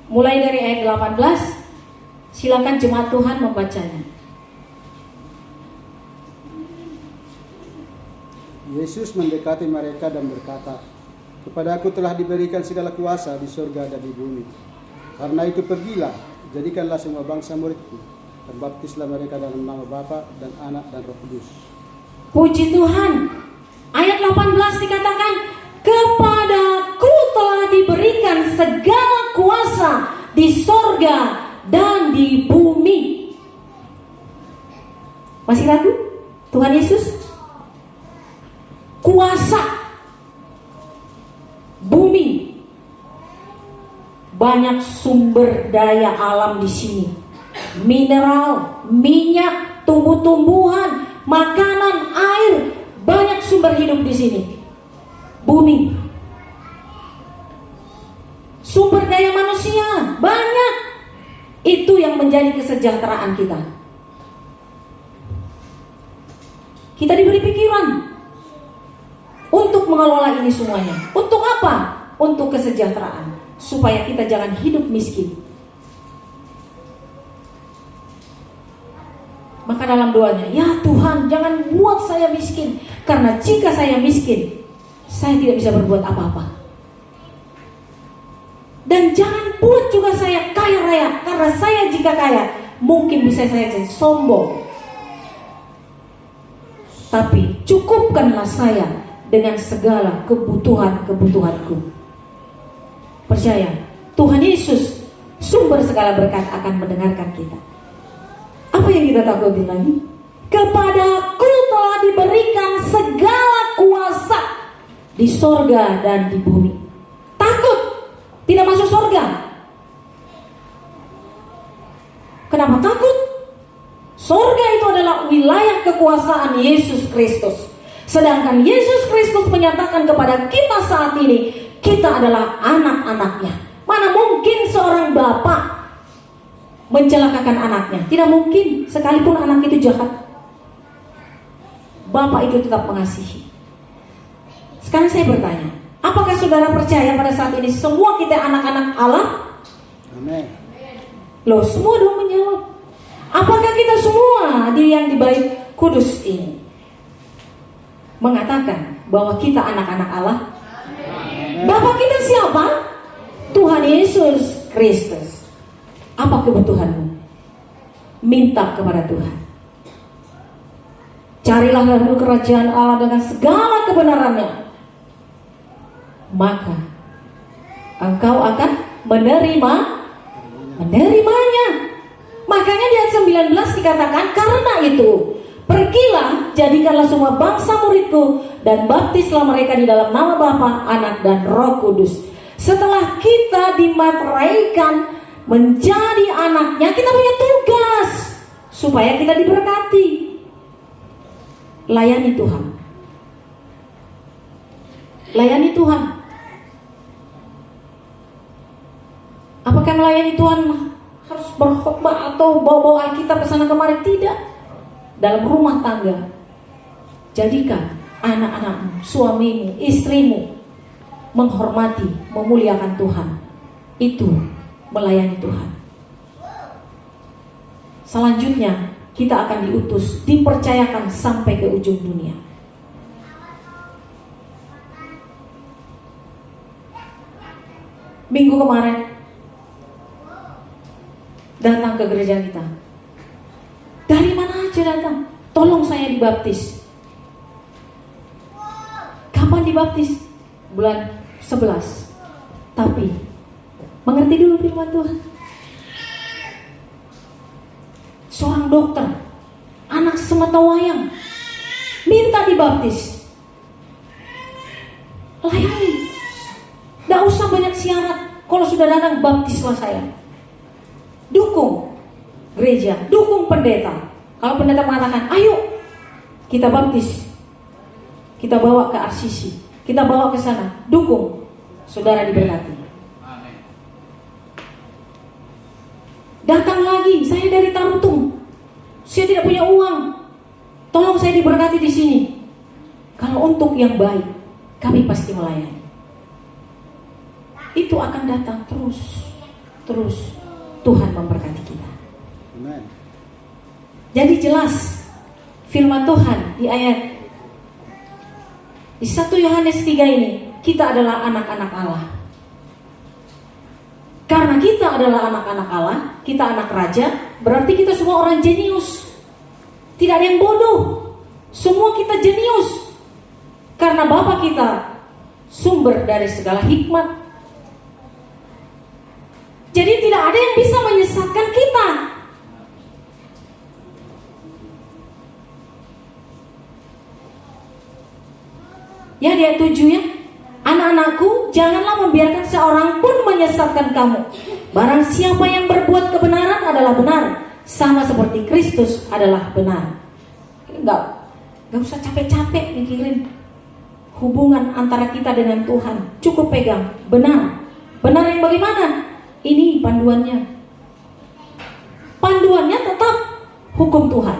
Mulai dari ayat 18, silakan jemaat Tuhan membacanya. Yesus mendekati mereka dan berkata, "Kepadaku telah diberikan segala kuasa di surga dan di bumi. Karena itu pergilah, jadikanlah semua bangsa muridku, dan baptislah mereka dalam nama Bapa dan Anak dan Roh Kudus." Puji Tuhan. Ayat 18 dikatakan, "Kepadaku telah diberikan segala kuasa di sorga dan di bumi." Masih ragu? Tuhan Yesus? Kuasa bumi. Banyak sumber daya alam di sini. Mineral, minyak, tumbuh-tumbuhan, makanan, air, banyak sumber hidup di sini. Bumi. Sumber daya manusia banyak. Itu yang menjadi kesejahteraan kita. Kita diberi pikiran untuk mengelola ini semuanya. Untuk apa? Untuk kesejahteraan, supaya kita jangan hidup miskin. Maka dalam doanya, ya Tuhan, jangan buat saya miskin. Karena jika saya miskin, saya tidak bisa berbuat apa-apa. Dan jangan buat juga saya kaya raya. Karena saya jika kaya, mungkin bisa saya jadi sombong. Tapi cukupkanlah saya dengan segala kebutuhan-kebutuhanku. Percaya, Tuhan Yesus, sumber segala berkat, akan mendengarkan kita. Apa yang kita takutin lagi? Kepadaku telah diberikan segala kuasa di sorga dan di bumi. Takut tidak masuk sorga. Kenapa takut? Sorga itu adalah wilayah kekuasaan Yesus Kristus. Sedangkan Yesus Kristus menyatakan kepada kita saat ini, kita adalah anak-anaknya. Mana mungkin seorang bapak mencelakakan anaknya? Tidak mungkin, sekalipun anak itu jahat. Bapak itu tetap mengasihi. Sekarang saya bertanya, apakah saudara percaya pada saat ini semua kita anak-anak Allah? Amin. Loh, semua dong menjawab. Apakah kita semua yang di Bait Kudus ini mengatakan bahwa kita anak-anak Allah? Bapak kita siapa? Tuhan Yesus Kristus. Apa kebutuhanmu? Minta kepada Tuhan. Carilah dahulu kerajaan Allah dengan segala kebenarannya, maka engkau akan menerimanya. Makanya di ayat 19 dikatakan, karena itu pergilah, jadikanlah semua bangsa muridku, dan baptislah mereka di dalam nama Bapa, Anak, dan Roh Kudus. Setelah kita dimateraikan menjadi anaknya, kita punya tugas supaya kita diberkati. Layani Tuhan. Layani Tuhan. Apakah melayani Tuhan harus berkhotbah atau bawa-bawa Alkitab ke sana kemari? Tidak. Dalam rumah tangga, jadikan anak-anakmu, suamimu, istrimu menghormati, memuliakan Tuhan. Itu melayani Tuhan. Selanjutnya kita akan diutus, dipercayakan sampai ke ujung dunia. Minggu kemarin datang ke gereja kita. Dari mana aja datang? Tolong saya dibaptis. Kapan dibaptis? Bulan 11. Tapi mengerti dulu firman Tuhan. Seorang dokter, anak sematawayang, minta dibaptis. Layani. Tidak usah banyak syarat. Kalau sudah datang, baptislah saya. Dukung gereja, dukung pendeta. Kalau pendeta mengatakan, ayo kita baptis, kita bawa ke RCC, kita bawa ke sana, dukung, saudara diberkati. Datang lagi, saya dari Tarutung, saya tidak punya uang, tolong saya diberkati di sini. Kalau untuk yang baik, kami pasti melayani. Itu akan datang terus. Tuhan memberkati kita. Amen. Jadi jelas firman Tuhan di ayat di 1 Yohanes 3 ini, kita adalah anak-anak Allah. Karena kita adalah anak-anak Allah, kita anak raja, berarti kita semua orang jenius. Tidak ada yang bodoh. Semua kita jenius. Karena Bapa kita sumber dari segala hikmat. Jadi tidak ada yang bisa menyesatkan kita. Ya, di ayat 7 ya. Anak-anakku, janganlah membiarkan seorang pun menyesatkan kamu. Barang siapa yang berbuat kebenaran adalah benar, sama seperti Kristus adalah benar. Gak usah capek-capek mikirin hubungan antara kita dengan Tuhan. Cukup pegang benar. Benar yang bagaimana? Ini panduannya. Panduannya tetap hukum Tuhan.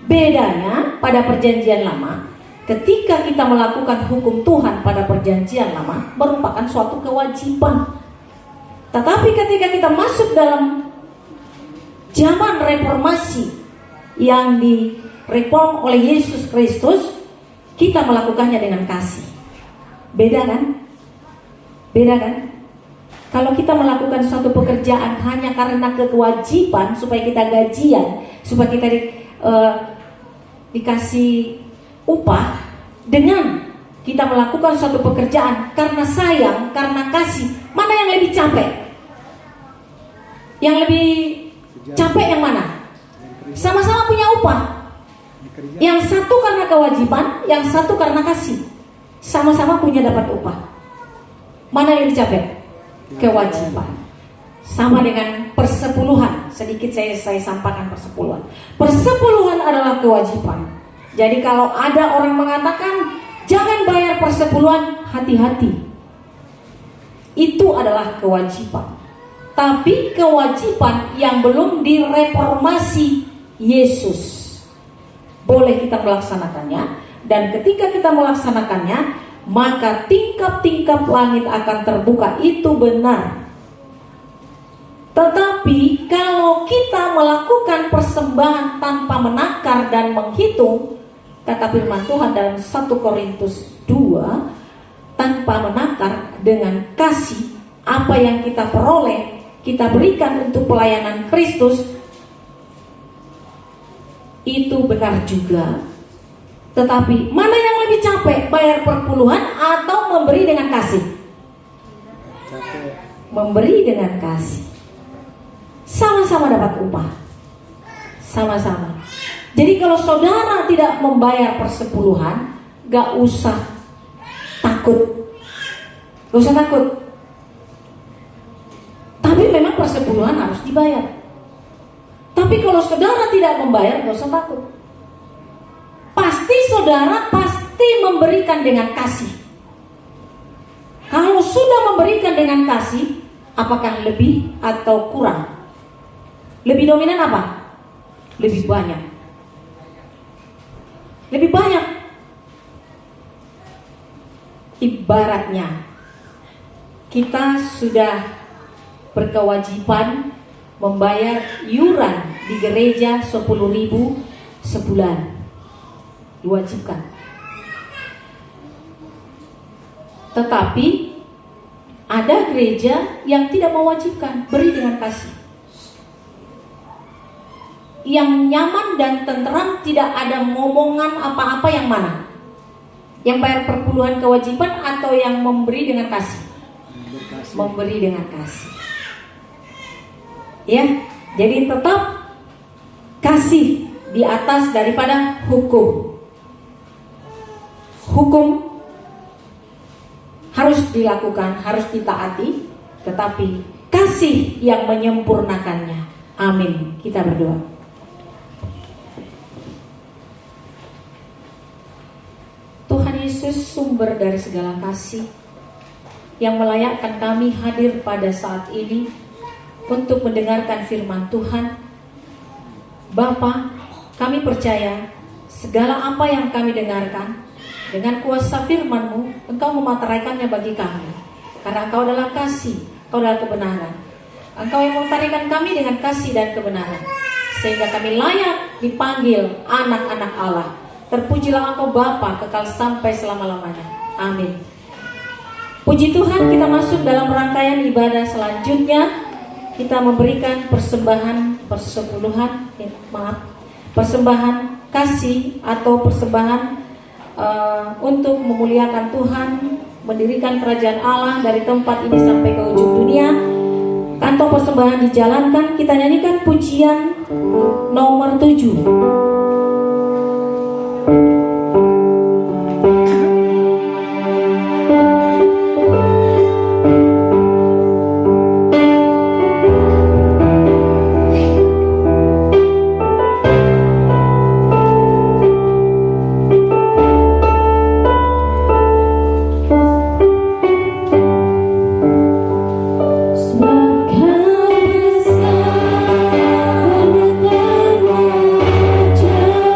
Bedanya pada perjanjian lama, ketika kita melakukan hukum Tuhan pada perjanjian lama merupakan suatu kewajiban. Tetapi ketika kita masuk dalam zaman reformasi yang direform oleh Yesus Kristus, kita melakukannya dengan kasih. Beda kan? Beda kan? Kalau kita melakukan suatu pekerjaan hanya karena kewajiban supaya kita gajian, supaya kita dikasih upah, dengan kita melakukan suatu pekerjaan karena sayang, karena kasih, mana yang lebih capek? Yang lebih capek yang mana? Sama-sama punya upah. Yang satu karena kewajiban, yang satu karena kasih. Sama-sama punya dapat upah. Mana yang lebih capek? Kewajiban. Sama dengan persepuluhan. Sedikit saya sampaikan persepuluhan. Persepuluhan adalah kewajiban. Jadi kalau ada orang mengatakan jangan bayar persepuluhan, hati-hati. Itu adalah kewajiban. Tapi kewajiban yang belum direformasi Yesus. Boleh kita melaksanakannya. Dan ketika kita melaksanakannya, maka tingkap-tingkap langit akan terbuka. Itu benar. Tetapi kalau kita melakukan persembahan tanpa menakar dan menghitung, kata firman Tuhan dalam 1 Korintus 2, tanpa menakar dengan kasih, apa yang kita peroleh, kita berikan untuk pelayanan Kristus, itu benar juga. Tetapi mana yang lebih capek, bayar perpuluhan atau memberi dengan kasih? Memberi dengan kasih. Sama-sama dapat upah. Sama-sama. Jadi kalau saudara tidak membayar persepuluhan, gak usah takut. Gak usah takut. Tapi memang persepuluhan harus dibayar. Tapi kalau saudara tidak membayar, gak usah takut. Pasti saudara pasti memberikan dengan kasih. Kalau sudah memberikan dengan kasih, apakah lebih atau kurang? Lebih dominan apa? Lebih banyak. Lebih banyak. Ibaratnya kita sudah berkewajiban membayar iuran di gereja 10.000 sebulan. Diwajibkan. Tetapi ada gereja yang tidak mewajibkan, beri dengan kasih. Yang nyaman dan tenteram, tidak ada ngomongan apa-apa, yang mana? Yang bayar perpuluhan kewajiban atau yang memberi dengan kasih? Memberi dengan kasih. Ya, jadi tetap kasih di atas daripada hukum. Hukum harus dilakukan, harus ditaati, tetapi kasih yang menyempurnakannya. Amin. Kita berdoa. Tuhan Yesus, sumber dari segala kasih yang melayakkan kami hadir pada saat ini untuk mendengarkan firman Tuhan. Bapa, kami percaya segala apa yang kami dengarkan, dengan kuasa firman-Mu, Engkau memateraikannya bagi kami. Karena Engkau adalah kasih, Engkau adalah kebenaran. Engkau yang mematarikan kami dengan kasih dan kebenaran, sehingga kami layak dipanggil anak-anak Allah. Terpujilah Engkau Bapa kekal sampai selama-lamanya. Amin. Puji Tuhan, kita masuk dalam rangkaian ibadah selanjutnya. Kita memberikan persembahan persembahan kasih atau persembahan untuk memuliakan Tuhan, mendirikan kerajaan Allah dari tempat ini sampai ke ujung dunia. Kantong persembahan dijalankan. Kita nyanyikan pujian nomor 7. Kau besar dengan wajah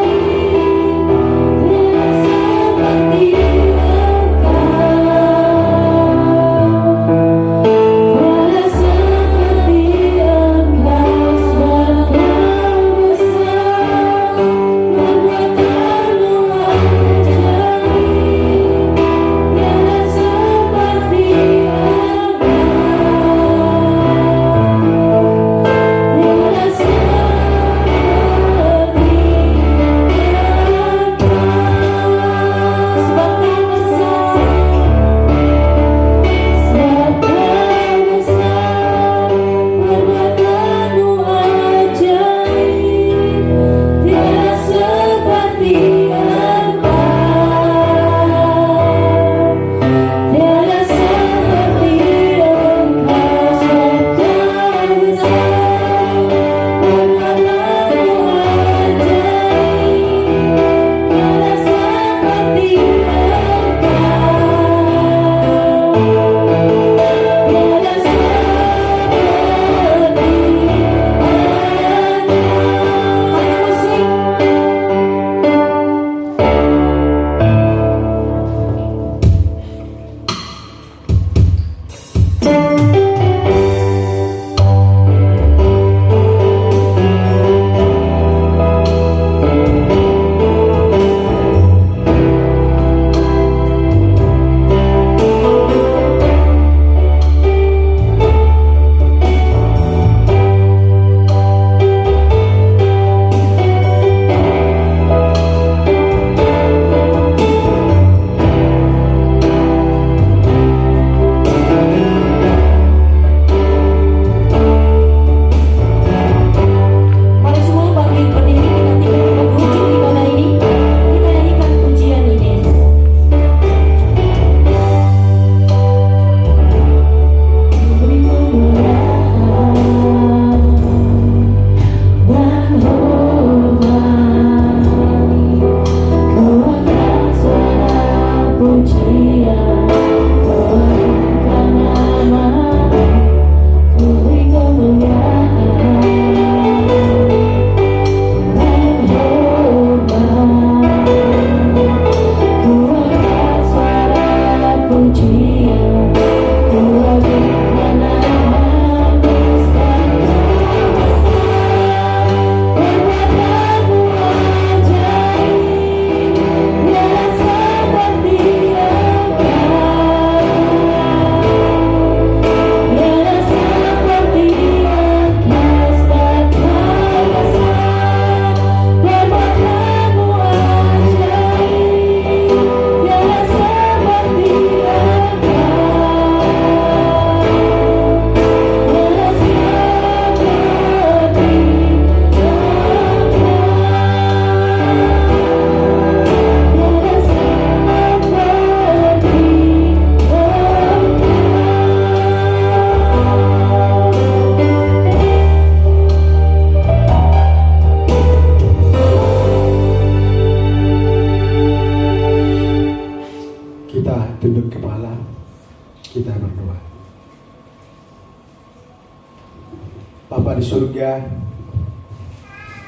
surga,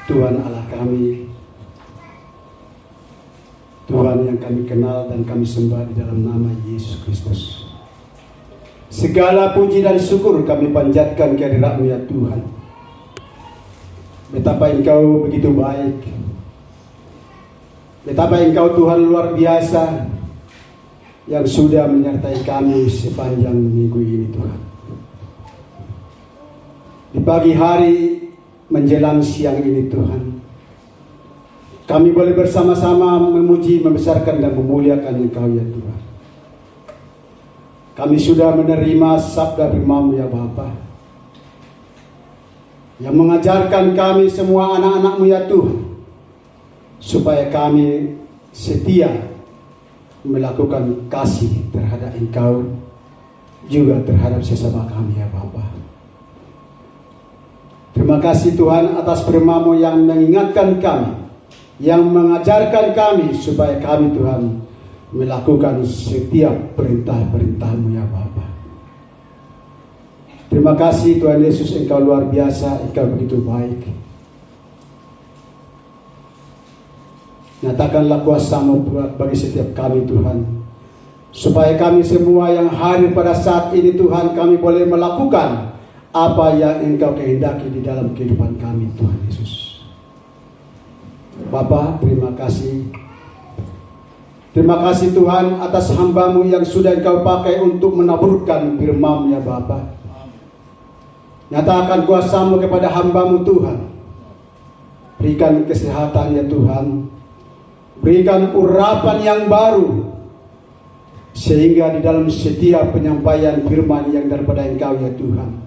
Tuhan Allah kami, Tuhan yang kami kenal dan kami sembah di dalam nama Yesus Kristus. Segala puji dan syukur kami panjatkan kehadirat-Mu ya Tuhan. Betapa Engkau begitu baik, betapa Engkau Tuhan luar biasa yang sudah menyertai kami sepanjang minggu ini Tuhan. Di pagi hari menjelang siang ini Tuhan, kami boleh bersama-sama memuji, membesarkan dan memuliakan Engkau ya Tuhan. Kami sudah menerima sabda firman-Mu ya Bapa, yang mengajarkan kami semua anak-anak-Mu ya Tuhan, supaya kami setia melakukan kasih terhadap Engkau, juga terhadap sesama kami ya Bapa. Terima kasih Tuhan atas firman-Mu yang mengingatkan kami, yang mengajarkan kami supaya kami Tuhan melakukan setiap perintah-perintah-Mu ya Bapa. Terima kasih Tuhan Yesus, Engkau luar biasa, Engkau begitu baik. Nyatakanlah kuasa-Mu bagi setiap kami Tuhan, supaya kami semua yang hadir pada saat ini Tuhan, kami boleh melakukan apa yang Engkau kehendaki di dalam kehidupan kami Tuhan Yesus. Bapa, terima kasih. Terima kasih Tuhan atas hamba-Mu yang sudah Engkau pakai untuk menaburkan firman-Mu ya Bapa. Nyatakan kuasa-Mu kepada hamba-Mu Tuhan. Berikan kesehatan ya Tuhan. Berikan urapan yang baru, sehingga di dalam setiap penyampaian firman yang daripada Engkau ya Tuhan,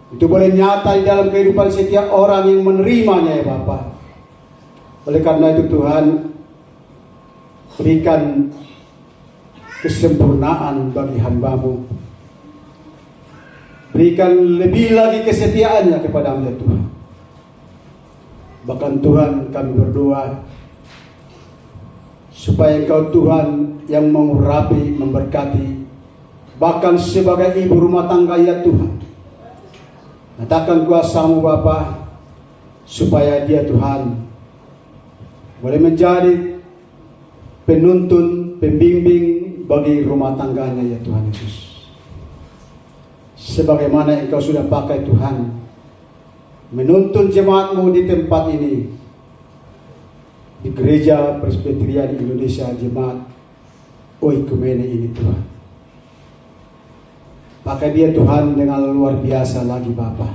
itu boleh nyata di dalam kehidupan setiap orang yang menerimanya ya Bapa. Oleh karena itu Tuhan, berikan kesempurnaan bagi hamba-Mu. Berikan lebih lagi kesetiaannya kepada-Mu ya Tuhan. Bahkan Tuhan, kami berdoa supaya Engkau Tuhan yang mengurapi, memberkati, bahkan sebagai ibu rumah tangga ya Tuhan. Nyatakan kuasa-Mu Bapa, supaya dia Tuhan boleh menjadi penuntun, pembimbing bagi rumah tangganya ya Tuhan Yesus. Sebagaimana Engkau sudah pakai Tuhan menuntun jemaat-Mu di tempat ini, di Gereja Presbyterian Indonesia Jemaat Oikumene ini Tuhan. Pakai dia Tuhan dengan luar biasa lagi Bapa.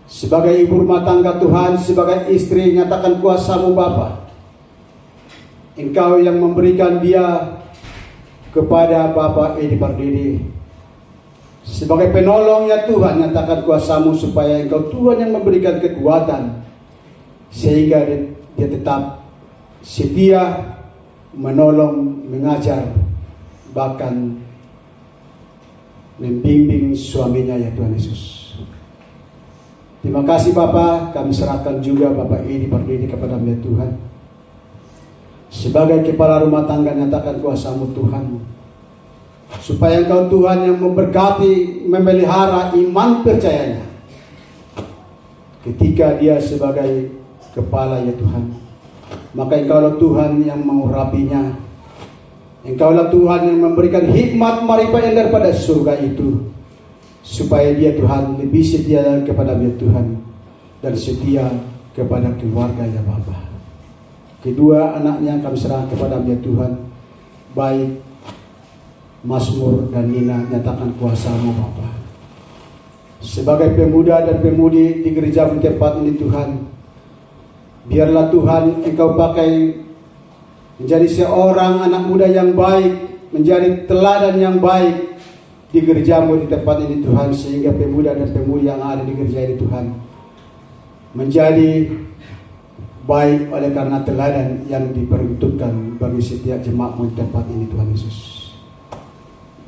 Sebagai ibu rumah tangga Tuhan, sebagai istri, nyatakan kuasa-Mu Bapa. Engkau yang memberikan dia kepada Bapak Edi Pardede sebagai penolong ya Tuhan. Nyatakan kuasa-Mu supaya Engkau Tuhan yang memberikan kekuatan, sehingga dia tetap setia menolong, mengajar, bahkan membimbing suaminya ya Tuhan Yesus. Terima kasih Bapa, kami serahkan juga Bapak Edi Pardede kepada-Mu ya Tuhan. Sebagai kepala rumah tangga, nyatakan kuasa-Mu Tuhan, supaya Engkau Tuhan yang memberkati, memelihara iman percayanya ketika dia sebagai kepala ya Tuhan. Maka Engkaulah Tuhan yang mengurapinya, Engkaulah Tuhan yang memberikan hikmat marifat yang daripada surga itu, supaya dia Tuhan lebih setia kepada dia Tuhan, dan setia kepada keluarga ya Bapa. Kedua anaknya kami serahkan kepada dia Tuhan, baik Mazmur dan Nina. Nyatakan kuasa-Mu Bapa. Sebagai pemuda dan pemudi di gereja tempat ini Tuhan, biarlah Tuhan Engkau pakai menjadi seorang anak muda yang baik, menjadi teladan yang baik di gereja-Mu di tempat ini Tuhan, sehingga pemuda dan pemudi yang ada di gereja ini Tuhan menjadi baik oleh karena teladan yang diperuntukkan bagi setiap jemaat-Mu di tempat ini Tuhan Yesus.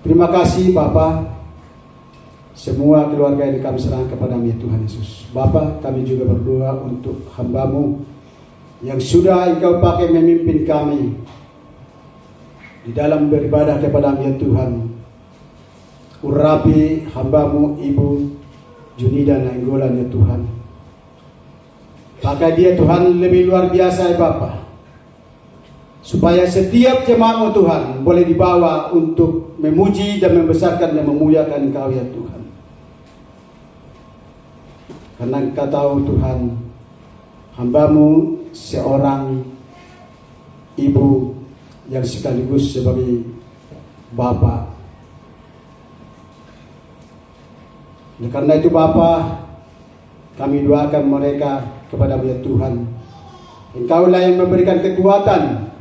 Terima kasih Bapa. Semua keluarga ini kami serahkan kepada-Mu ya Tuhan Yesus. Bapa, kami juga berdoa untuk hamba-Mu yang sudah Engkau pakai memimpin kami di dalam beribadah kepada-Mu ya Tuhan. Urapi hamba-Mu Ibu Junida Nainggolan ya Tuhan. Pakai dia Tuhan lebih luar biasa ya Bapa. Supaya setiap jemaat-Mu Tuhan boleh dibawa untuk memuji dan membesarkan dan memuliakan Engkau ya Tuhan. Karena Engkau tahu Tuhan, hamba-Mu seorang ibu yang sekaligus sebagai bapa. Oleh karena itu Bapa, kami doakan mereka kepada ya Tuhan. Engkaulah yang memberikan kekuatan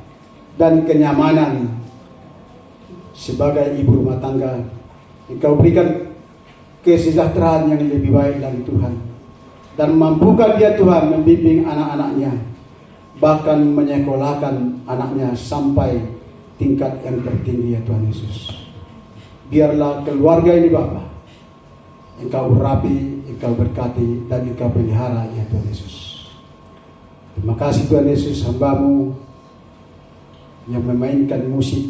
dan kenyamanan sebagai ibu rumah tangga. Engkau berikan kesejahteraan yang lebih baik lagi Tuhan, dan mampukan dia Tuhan membimbing anak-anaknya, bahkan menyekolahkan anaknya sampai tingkat yang tertinggi ya Tuhan Yesus. Biarlah keluarga ini Bapa, Engkau urapi, Engkau berkati, dan Engkau pelihara ya Tuhan Yesus. Terima kasih Tuhan Yesus, hamba-Mu yang memainkan musik,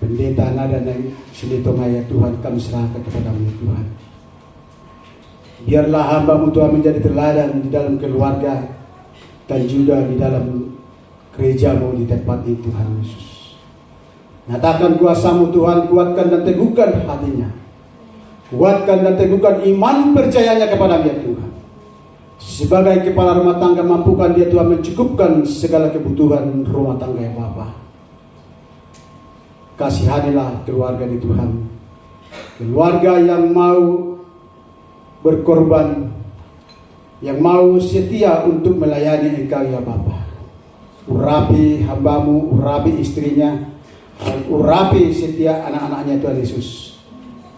pendeta nada dan silitonga ya Tuhan, kami serahkan kepada-Mu ya Tuhan. Biarlah hamba-Mu Tuhan menjadi teladan di dalam keluarga dan juga di dalam gereja-Mu di tempat ini Tuhan Yesus. Nyatakan kuasa-Mu Tuhan, kuatkan dan teguhkan hatinya, kuatkan dan teguhkan iman percayanya kepada dia Tuhan. Sebagai kepala rumah tangga, mampukan dia Tuhan mencukupkan segala kebutuhan rumah tangga ya Bapa. Kasihanilah keluarga di Tuhan, keluarga yang mau berkorban, yang mau setia untuk melayani Engkau ya Bapa. Urapi hamba-Mu, urapi istrinya, dan urapi setia anak-anaknya Tuhan Yesus,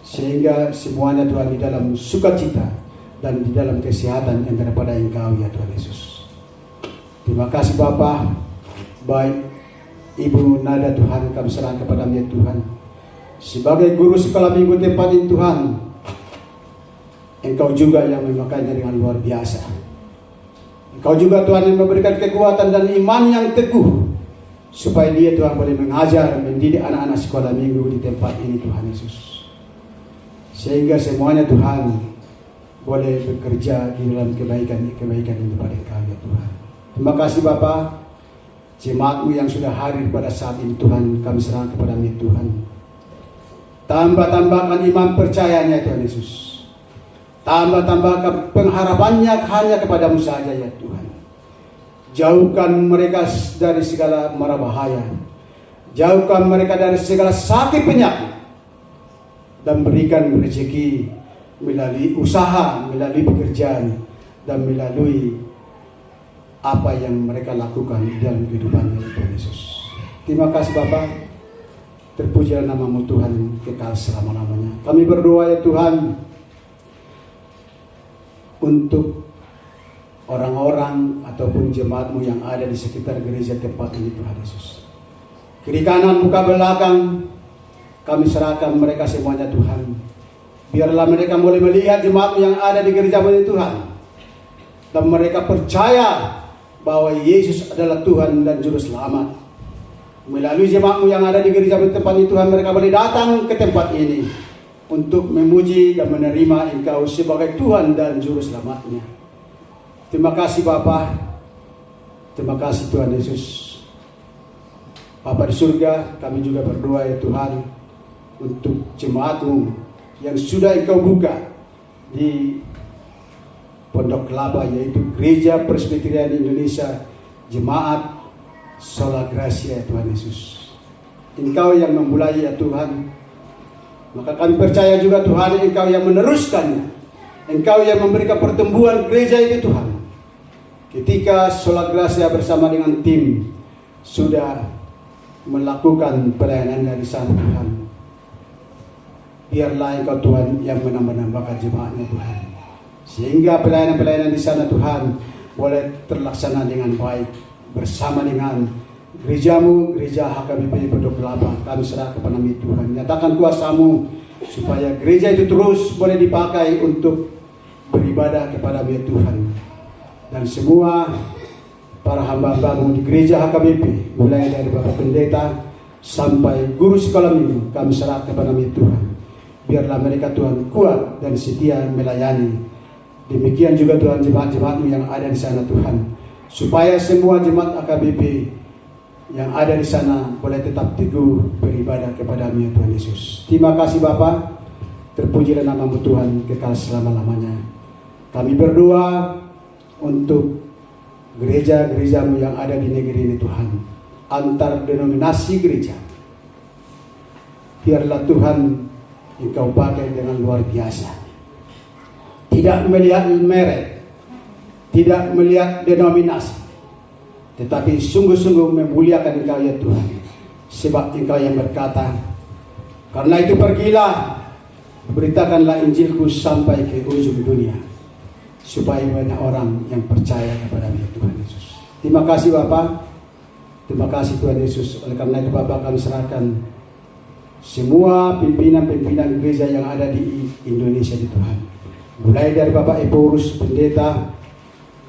sehingga semuanya Tuhan di dalam sukacita dan di dalam kesehatan yang daripada Engkau ya Tuhan Yesus. Terima kasih Bapa. Baik Ibu Nada Tuhan, kami serahkan kepada ya Tuhan. Sebagai guru sekolah minggu tempat ini Tuhan, Engkau juga yang memakainya dengan luar biasa. Engkau juga Tuhan yang memberikan kekuatan dan iman yang teguh, supaya dia Tuhan boleh mengajar, mendidik anak-anak sekolah minggu di tempat ini Tuhan Yesus. Sehingga semuanya Tuhan boleh bekerja di dalam kebaikan yang daripada Engkau ya Tuhan. Terima kasih Bapa. Jemaat-Mu yang sudah hadir pada saat ini Tuhan, kami serahkan kepada-Mu ya Tuhan. Tambah-tambahkan iman percayanya Tuhan Yesus. Tambah-tambahkan pengharapannya hanya kepada-Mu saja ya Tuhan. Jauhkan mereka dari segala mara bahaya. Jauhkan mereka dari segala sakit penyakit. Dan berikan rezeki melalui usaha, melalui pekerjaan, dan melalui apa yang mereka lakukan di dalam kehidupannya Tuhan Yesus. Terima kasih Bapa. Terpujilah nama-Mu Tuhan kekal selama-lamanya. Kami berdoa ya Tuhan untuk orang-orang ataupun jemaat-Mu yang ada di sekitar gereja tempat ini Tuhan Yesus. Kiri kanan muka belakang kami serahkan mereka semuanya Tuhan. Biarlah mereka boleh melihat jemaat yang ada di gereja ini Tuhan, dan mereka percaya bahwa Yesus adalah Tuhan dan Juru Selamat. Melalui jemaat yang ada di gereja tempat ini Tuhan, mereka boleh datang ke tempat ini untuk memuji dan menerima Engkau sebagai Tuhan dan Juru Selamatnya. Terima kasih Bapa. Terima kasih Tuhan Yesus. Bapa di surga, kami juga berdoa ya Tuhan untuk jemaat-Mu yang sudah Engkau buka di Pondok Kelapa, yaitu Gereja Presbyterian Indonesia Jemaat Sola Gracia ya Tuhan Yesus. Engkau yang memulai ya Tuhan, maka kami percaya juga Tuhan Engkau yang meneruskannya. Engkau yang memberikan pertumbuhan gereja ini Tuhan. Ketika Sola Gracia bersama dengan tim sudah melakukan pelayanannya di sana Tuhan, biarlah Engkau Tuhan yang menambah-nambahkan jemaatnya Tuhan, sehingga pelayanan-pelayanan di sana Tuhan boleh terlaksana dengan baik bersama dengan gereja-Mu, Gereja HKBP Pondok Kelapa. Kami serah kepada-Mu Tuhan. Nyatakan kuasa-Mu supaya gereja itu terus boleh dipakai untuk beribadah kepada-Mu Tuhan. Dan semua para hamba-hamba-Mu di gereja HKBP, mulai dari Bapak Pendeta sampai guru sekolah minggu, kami serah kepada-Mu Tuhan. biarlah mereka Tuhan kuat dan setia melayani. Demikian juga Tuhan jemaat-jemaat-Mu yang ada di sana Tuhan, supaya semua jemaat AKBP yang ada di sana boleh tetap teguh beribadah kepada-Mu ya Tuhan Yesus. Terima kasih Bapa, terpujilah nama-Mu Tuhan kekal selama-lamanya. Kami berdoa untuk gereja-gereja-Mu yang ada di negeri ini Tuhan, antar denominasi gereja. Biarlah Tuhan Engkau pakai dengan luar biasa. Tidak melihat merek, tidak melihat denominasi, tetapi sungguh-sungguh memuliakan Engkau ya Tuhan. Sebab Engkau yang berkata, karena itu pergilah, beritakanlah Injilku sampai ke ujung dunia, supaya banyak orang yang percaya kepada Tuhan Yesus. Terima kasih Bapa, terima kasih Tuhan Yesus. Oleh karena itu Bapa, kami serahkan semua pimpinan-pimpinan gereja yang ada di Indonesia di Tuhan, mulai dari Bapak Eborus, pendeta,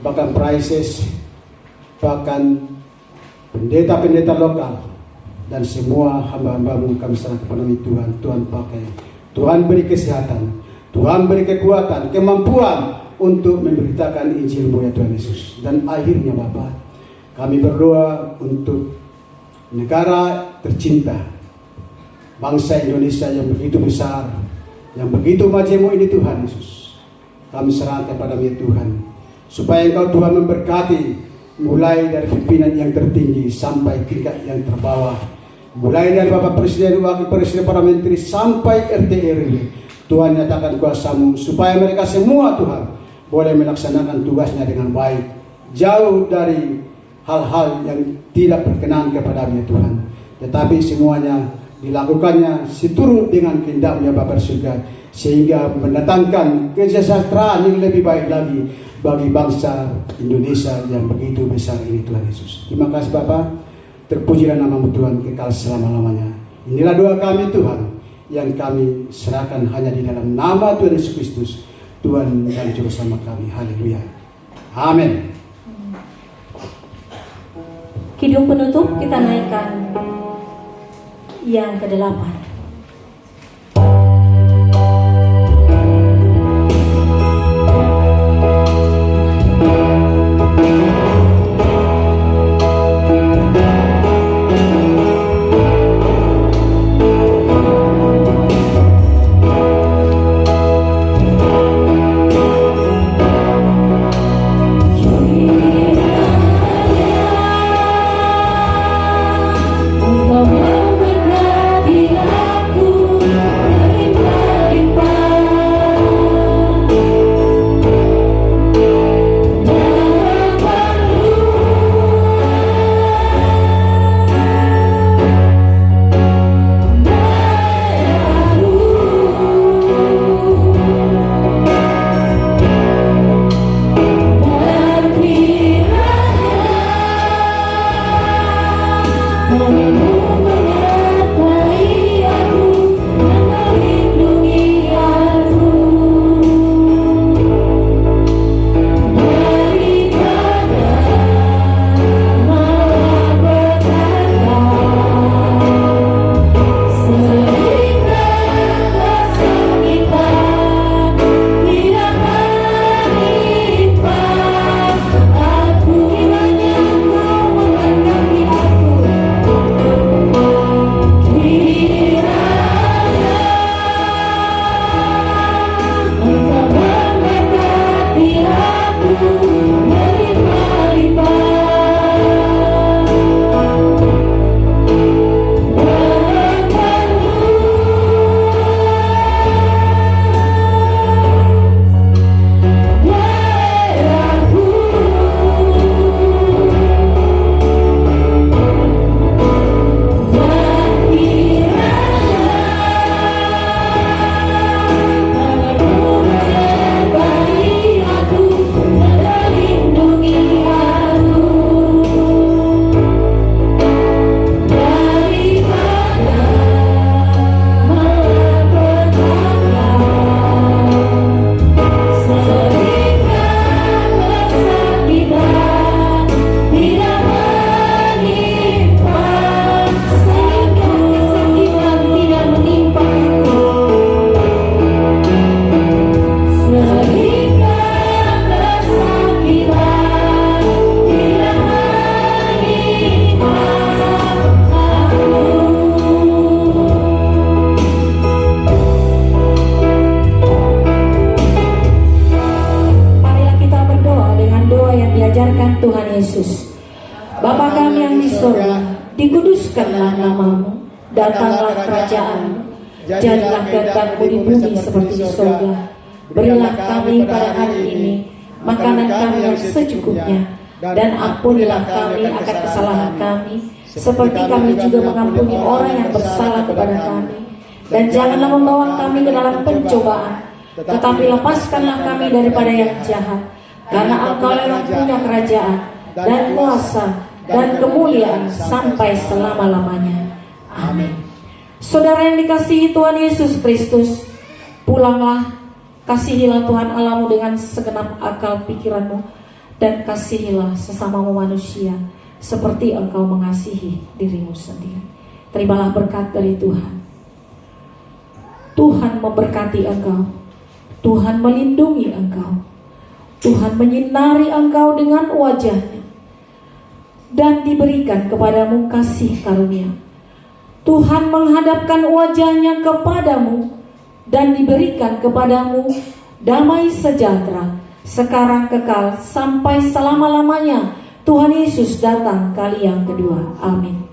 bahkan praises, bahkan pendeta-pendeta lokal, dan semua hamba-hamba-Mu kami serahkan kepada Tuhan. Tuhan pakai, Tuhan beri kesehatan, Tuhan beri kekuatan, kemampuan untuk memberitakan Injil-Mu ya Tuhan Yesus. Dan akhirnya Bapa, kami berdoa untuk negara tercinta, bangsa Indonesia yang begitu besar, yang begitu majemuk ini Tuhan Yesus. Kami serahkan kepada Tuhan, supaya Engkau Tuhan memberkati, mulai dari pimpinan yang tertinggi sampai tingkat yang terbawah, mulai dari Bapak Presiden, Wakil Presiden, para menteri sampai RT RW. Tuhan nyatakan kuasa-Mu, supaya mereka semua Tuhan boleh melaksanakan tugasnya dengan baik, jauh dari hal-hal yang tidak berkenan kepada Tuhan, tetapi semuanya dilakukannya seturut dengan kehendak-Mu ya Bapa surga, sehingga mendatangkan kesejahteraan yang lebih baik lagi bagi bangsa Indonesia yang begitu besar ini Tuhan Yesus. Terima kasih Bapa, terpujilah nama-Mu Tuhan kekal selama-lamanya. Inilah doa kami Tuhan, yang kami serahkan hanya di dalam nama Tuhan Yesus Kristus, Tuhan dan Juru Selamat kami. Haleluya. Amin. Kidung penutup kita naikkan yang ke-8. Engkau memberkati diajarkan Tuhan Yesus. Bapa kami yang di surga, dikuduskanlah namamu, datanglah kerajaanmu, jadilah kehendak-Mu di bumi seperti di surga. Berilah kami pada hari ini makanan kami yang secukupnya, dan ampunilah kami akan kesalahan kami, seperti kami juga mengampuni orang yang bersalah kepada kami. Dan janganlah membawa kami ke dalam pencobaan, tetapi lepaskanlah kami daripada yang jahat. Karena Engkau yang punya kerajaan dan kuasa dan kemuliaan sampai selama-lamanya. Amin. Saudara yang dikasihi Tuhan Yesus Kristus, pulanglah, kasihilah Tuhan Allahmu dengan segenap akal pikiranmu, dan kasihilah sesamamu manusia seperti engkau mengasihi dirimu sendiri. Terimalah berkat dari Tuhan. Tuhan memberkati engkau, Tuhan melindungi engkau, Tuhan menyinari engkau dengan wajah-Nya, dan diberikan kepadamu kasih karunia. Tuhan menghadapkan wajah-Nya kepadamu dan diberikan kepadamu damai sejahtera sekarang kekal sampai selama-lamanya. Tuhan Yesus datang kali yang kedua. Amin.